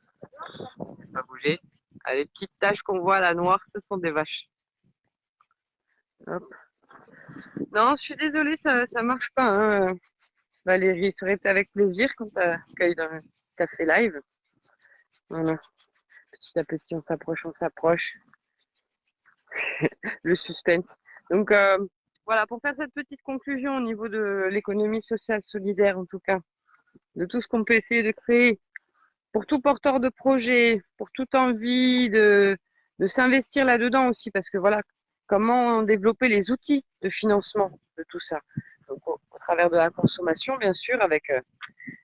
Je vais pas bouger. Ah, les petites taches qu'on voit là, noires, ce sont des vaches. Hop. Non, je suis désolée, ça marche pas. Hein. Valérie, ça aurait été avec plaisir quand tu accueilles dans le café live. Voilà. Petit à petit, on s'approche. Le suspense. Donc, voilà, pour faire cette petite conclusion au niveau de l'économie sociale solidaire, en tout cas, de tout ce qu'on peut essayer de créer pour tout porteur de projet, pour toute envie de s'investir là-dedans aussi, parce que voilà, comment développer les outils de financement de tout ça. Donc, au travers de la consommation, bien sûr, avec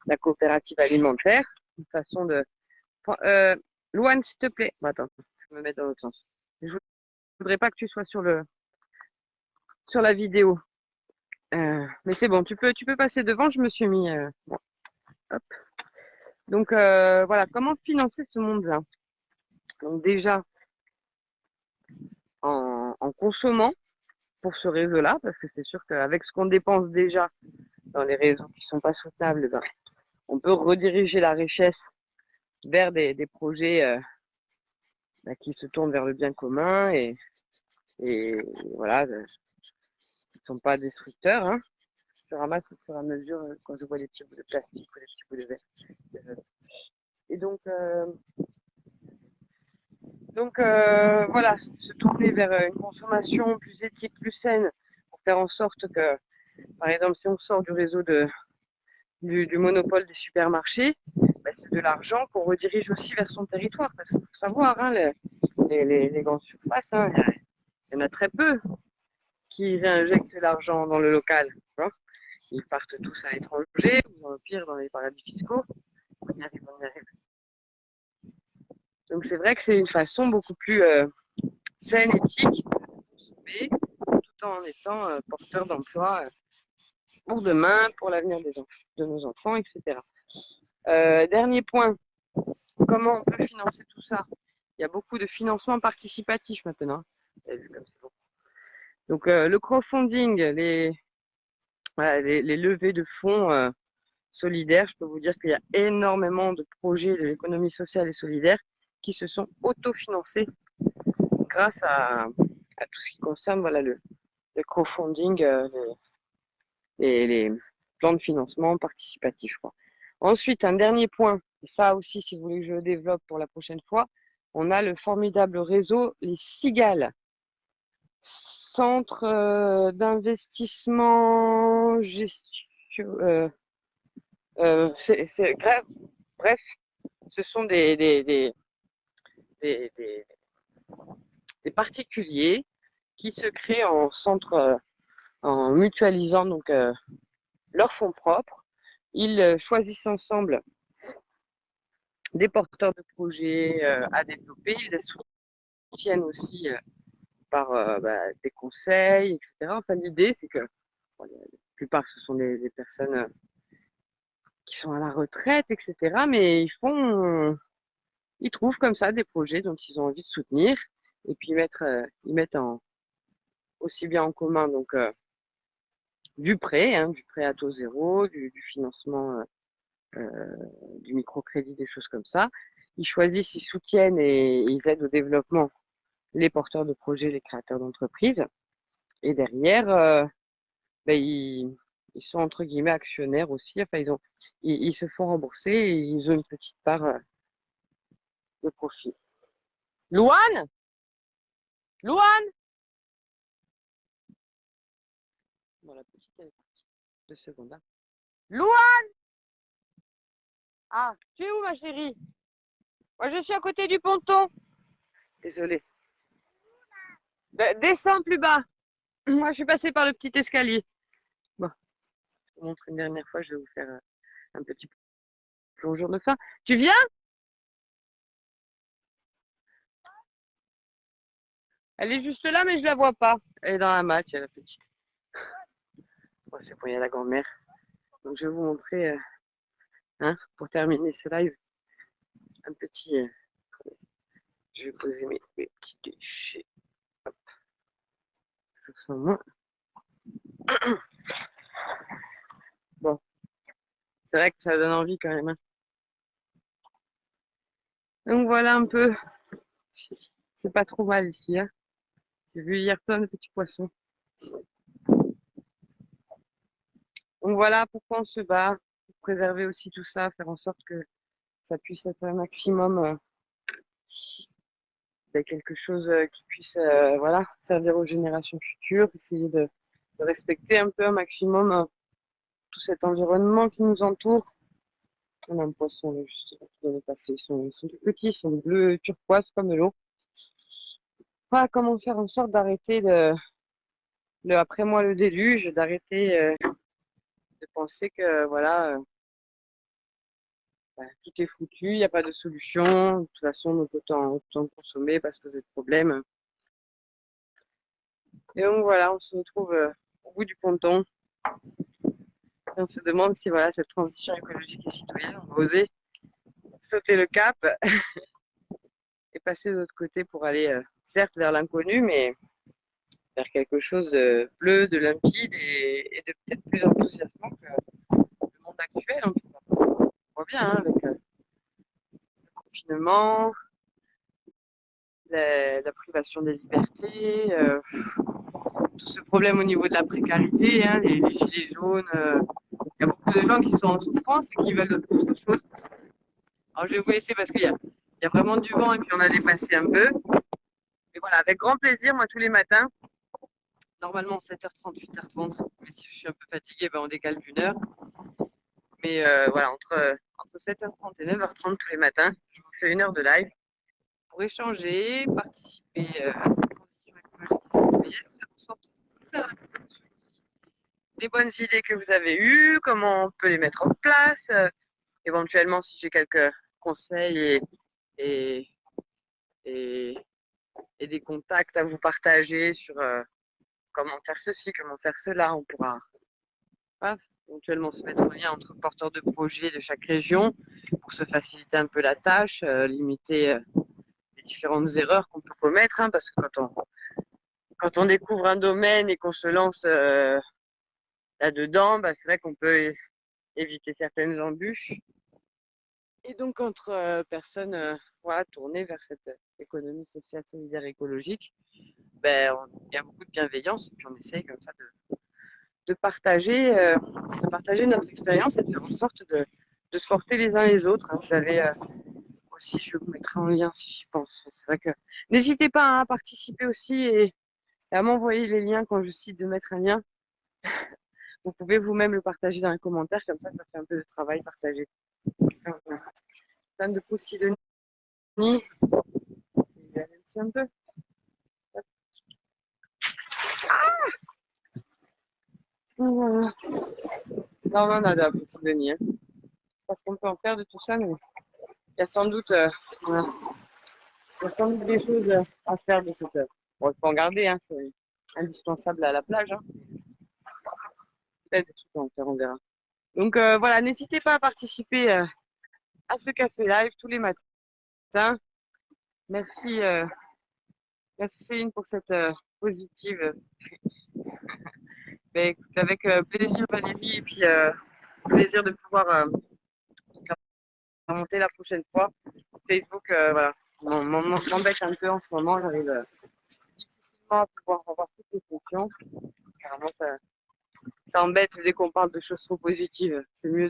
la coopérative alimentaire, une façon de... Louane, s'il te plaît. Bon, attends, je vais me mettre dans l'autre sens. Je voudrais pas que tu sois sur la vidéo. Mais c'est bon, tu peux passer devant, je me suis mis... bon. Hop. Donc voilà, comment financer ce monde-là? Donc déjà, en consommant pour ce réseau-là, parce que c'est sûr qu'avec ce qu'on dépense déjà dans les réseaux qui sont pas soutenables, ben, on peut rediriger la richesse vers des projets ben, qui se tournent vers le bien commun et voilà, qui sont pas destructeurs. Hein. Je ramasse au fur et à mesure quand je vois des petits bouts de plastique ou des petits bouts de verre. Et donc voilà, se tourner vers une consommation plus éthique, plus saine, pour faire en sorte que, par exemple, si on sort du réseau du monopole des supermarchés, bah, c'est de l'argent qu'on redirige aussi vers son territoire. Parce qu'il faut savoir, hein, les grandes surfaces, hein, il y en a très peu qui réinjectent l'argent dans le local. Tu vois. Ils partent tous à l'étranger, ou au pire dans les paradis fiscaux. On y arrive, on y arrive. Donc c'est vrai que c'est une façon beaucoup plus saine, éthique, de consommer, tout en étant porteur d'emplois pour demain, pour l'avenir de nos enfants, etc. Dernier point, comment on peut financer tout ça? Il y a beaucoup de financement participatif maintenant. Donc le crowdfunding, les levées de fonds solidaires, je peux vous dire qu'il y a énormément de projets de l'économie sociale et solidaire qui se sont autofinancés grâce à tout ce qui concerne voilà, le crowdfunding, les plans de financement participatif. Quoi. Ensuite, un dernier point, et ça aussi, si vous voulez que je le développe pour la prochaine fois, on a le formidable réseau, les CIGAL, Centre d'investissement, gestion, bref, ce sont des particuliers qui se créent en centre, en mutualisant donc leurs fonds propres. Ils choisissent ensemble des porteurs de projets à développer. Ils les soutiennent aussi par des conseils, etc. Enfin, l'idée, c'est que bon, la plupart, ce sont des personnes qui sont à la retraite, etc. Mais ils trouvent comme ça des projets dont ils ont envie de soutenir et puis ils mettent aussi bien en commun donc du prêt à taux zéro, du financement, du microcrédit, des choses comme ça. Ils choisissent, ils soutiennent et ils aident au développement les porteurs de projets, les créateurs d'entreprises. Et derrière, ils sont entre guillemets actionnaires aussi. Enfin, ils se font rembourser et ils ont une petite part de profit. Louane, Louane. Bon, la petite, elle est partie. 2 secondes. Hein. Louane. Ah, tu es où, ma chérie? Moi, je suis à côté du ponton. Désolée. Descends plus bas. Moi, je suis passée par le petit escalier. Bon, je vous montre une dernière fois. Je vais vous faire un petit plongeon de fin. Tu viens? Elle est juste là, mais je la vois pas. Elle est dans la match, la petite. Bon, c'est bon, il y a la grand-mère. Donc, je vais vous montrer, pour terminer ce live, un petit. Je vais poser mes petits déchets. Hop. Sans moi. Bon, c'est vrai que ça donne envie quand même. Hein. Donc voilà un peu. C'est pas trop mal ici. Hein. J'ai vu hier plein de petits poissons. Donc voilà pourquoi on se bat, pour préserver aussi tout ça, faire en sorte que ça puisse être un maximum quelque chose qui puisse voilà, servir aux générations futures, essayer de respecter un peu un maximum tout cet environnement qui nous entoure. On a un poisson là, juste qui vient de passer, ils sont tout petits, ils sont bleus turquoise comme de l'eau. Voilà comment faire en sorte d'arrêter après moi le déluge, d'arrêter de penser que voilà, tout est foutu, il n'y a pas de solution, de toute façon donc autant consommer, pas se poser de problème. Et donc voilà, on se retrouve au bout du ponton. Et on se demande si voilà, cette transition écologique et citoyenne, on va oser sauter le cap et passer de l'autre côté pour aller, certes, vers l'inconnu, mais vers quelque chose de bleu, de limpide et de peut-être plus enthousiasmant que le monde actuel, en tout cas. Parce qu'on voit bien, hein, avec le confinement, la privation des libertés, tout ce problème au niveau de la précarité, hein, les gilets jaunes. Il y a beaucoup de gens qui sont en souffrance et qui veulent autre chose. Alors je vais vous laisser parce qu'il y a vraiment du vent et puis on a dépassé un peu. Mais voilà, avec grand plaisir, moi tous les matins, normalement 7h30, 8h30, mais si je suis un peu fatiguée, ben on décale d'une heure. Mais voilà, entre 7h30 et 9h30 tous les matins, je vous fais une heure de live pour échanger, participer à cette transition écologique et citoyenne, faire en sorte de faire les bonnes idées que vous avez eues, comment on peut les mettre en place, éventuellement si j'ai quelques conseils et, et, et des contacts à vous partager sur comment faire ceci, comment faire cela, on pourra éventuellement se mettre en lien entre porteurs de projets de chaque région pour se faciliter un peu la tâche, limiter les différentes erreurs qu'on peut commettre, hein, parce que quand on découvre un domaine et qu'on se lance là-dedans, bah, c'est vrai qu'on peut éviter certaines embûches. Et donc, entre personnes voilà, tournées vers cette économie sociale, solidaire, écologique, ben, il y a beaucoup de bienveillance et puis on essaye comme ça de partager notre expérience et de faire en sorte de se porter les uns les autres, hein. Vous avez aussi, je vous mettrai en lien si j'y pense. C'est vrai que n'hésitez pas, hein, à participer aussi et à m'envoyer les liens quand je cite de mettre un lien. Vous pouvez vous-même le partager dans un commentaire, comme ça fait un peu de travail partagé. Plein de possibilités. Un peu. Voilà. Non, non, nada, Posidonie. Hein. Parce qu'on peut en faire de tout ça, mais il y a sans doute, voilà. Il y a sans doute des choses à faire de cette. Bon, il faut en garder, hein, c'est indispensable à la plage. Hein. Peut-être des trucs à en faire, on verra. Donc voilà, n'hésitez pas à participer à ce café live tous les matins. Merci, merci Céline pour cette positive. Mais écoute, avec plaisir Valérie et puis plaisir de pouvoir remonter la prochaine fois. Facebook, voilà, m'embête un peu en ce moment. J'arrive difficilement à pouvoir avoir toutes les fonctions. Carrément, ça embête dès qu'on parle de choses trop positives. C'est mieux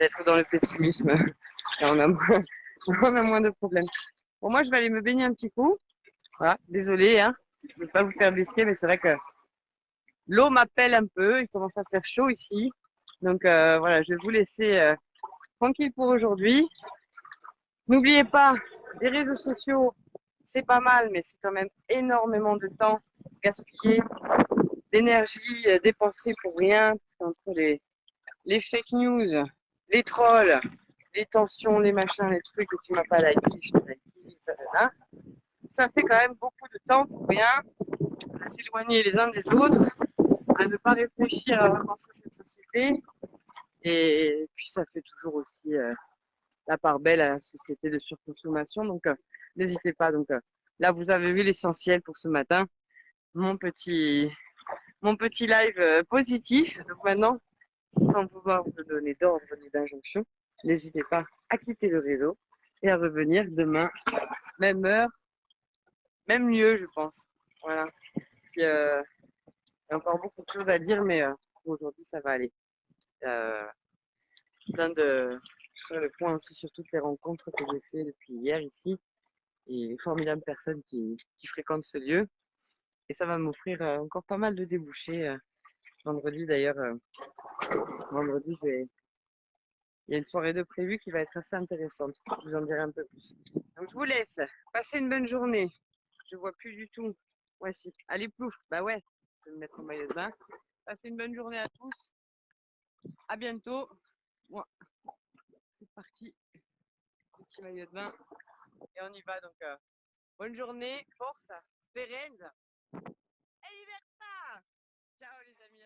d'être dans le pessimisme. Et on a moins de problèmes. Bon, moi, je vais aller me baigner un petit coup. Voilà, désolée, hein. Je ne veux pas vous faire brusquer, mais c'est vrai que l'eau m'appelle un peu. Il commence à faire chaud ici. Donc, voilà, je vais vous laisser tranquille pour aujourd'hui. N'oubliez pas, les réseaux sociaux, c'est pas mal, mais c'est quand même énormément de temps gaspillé, d'énergie dépensée pour rien. Parce qu'entre les fake news, les trolls, les tensions, les machins, les trucs que tu m'as pas liké, je te like, ça fait quand même beaucoup de temps pour rien, à s'éloigner les uns des autres, à ne pas réfléchir à repenser cette société. Et puis ça fait toujours aussi la part belle à la société de surconsommation. Donc n'hésitez pas. Donc là, vous avez vu l'essentiel pour ce matin. Mon petit live positif. Donc maintenant, sans vouloir vous donner d'ordre ni d'injonction, n'hésitez pas à quitter le réseau et à revenir demain, même heure, même lieu, je pense. Voilà. Puis, il y a encore beaucoup de choses à dire, mais aujourd'hui, ça va aller. Je ferai le point aussi sur toutes les rencontres que j'ai fait depuis hier ici et les formidables personnes qui fréquentent ce lieu. Et ça va m'offrir encore pas mal de débouchés. Vendredi d'ailleurs, vendredi, il y a une soirée de prévue qui va être assez intéressante. Je vous en dirai un peu plus. Donc je vous laisse. Passez une bonne journée. Je vois plus du tout. Ouais, si. Allez, plouf. Bah ouais, je vais me mettre en maillot de bain. Passez une bonne journée à tous. À bientôt. Moi, c'est parti. Petit maillot de bain. Et on y va donc. Bonne journée. Forza. Speranza.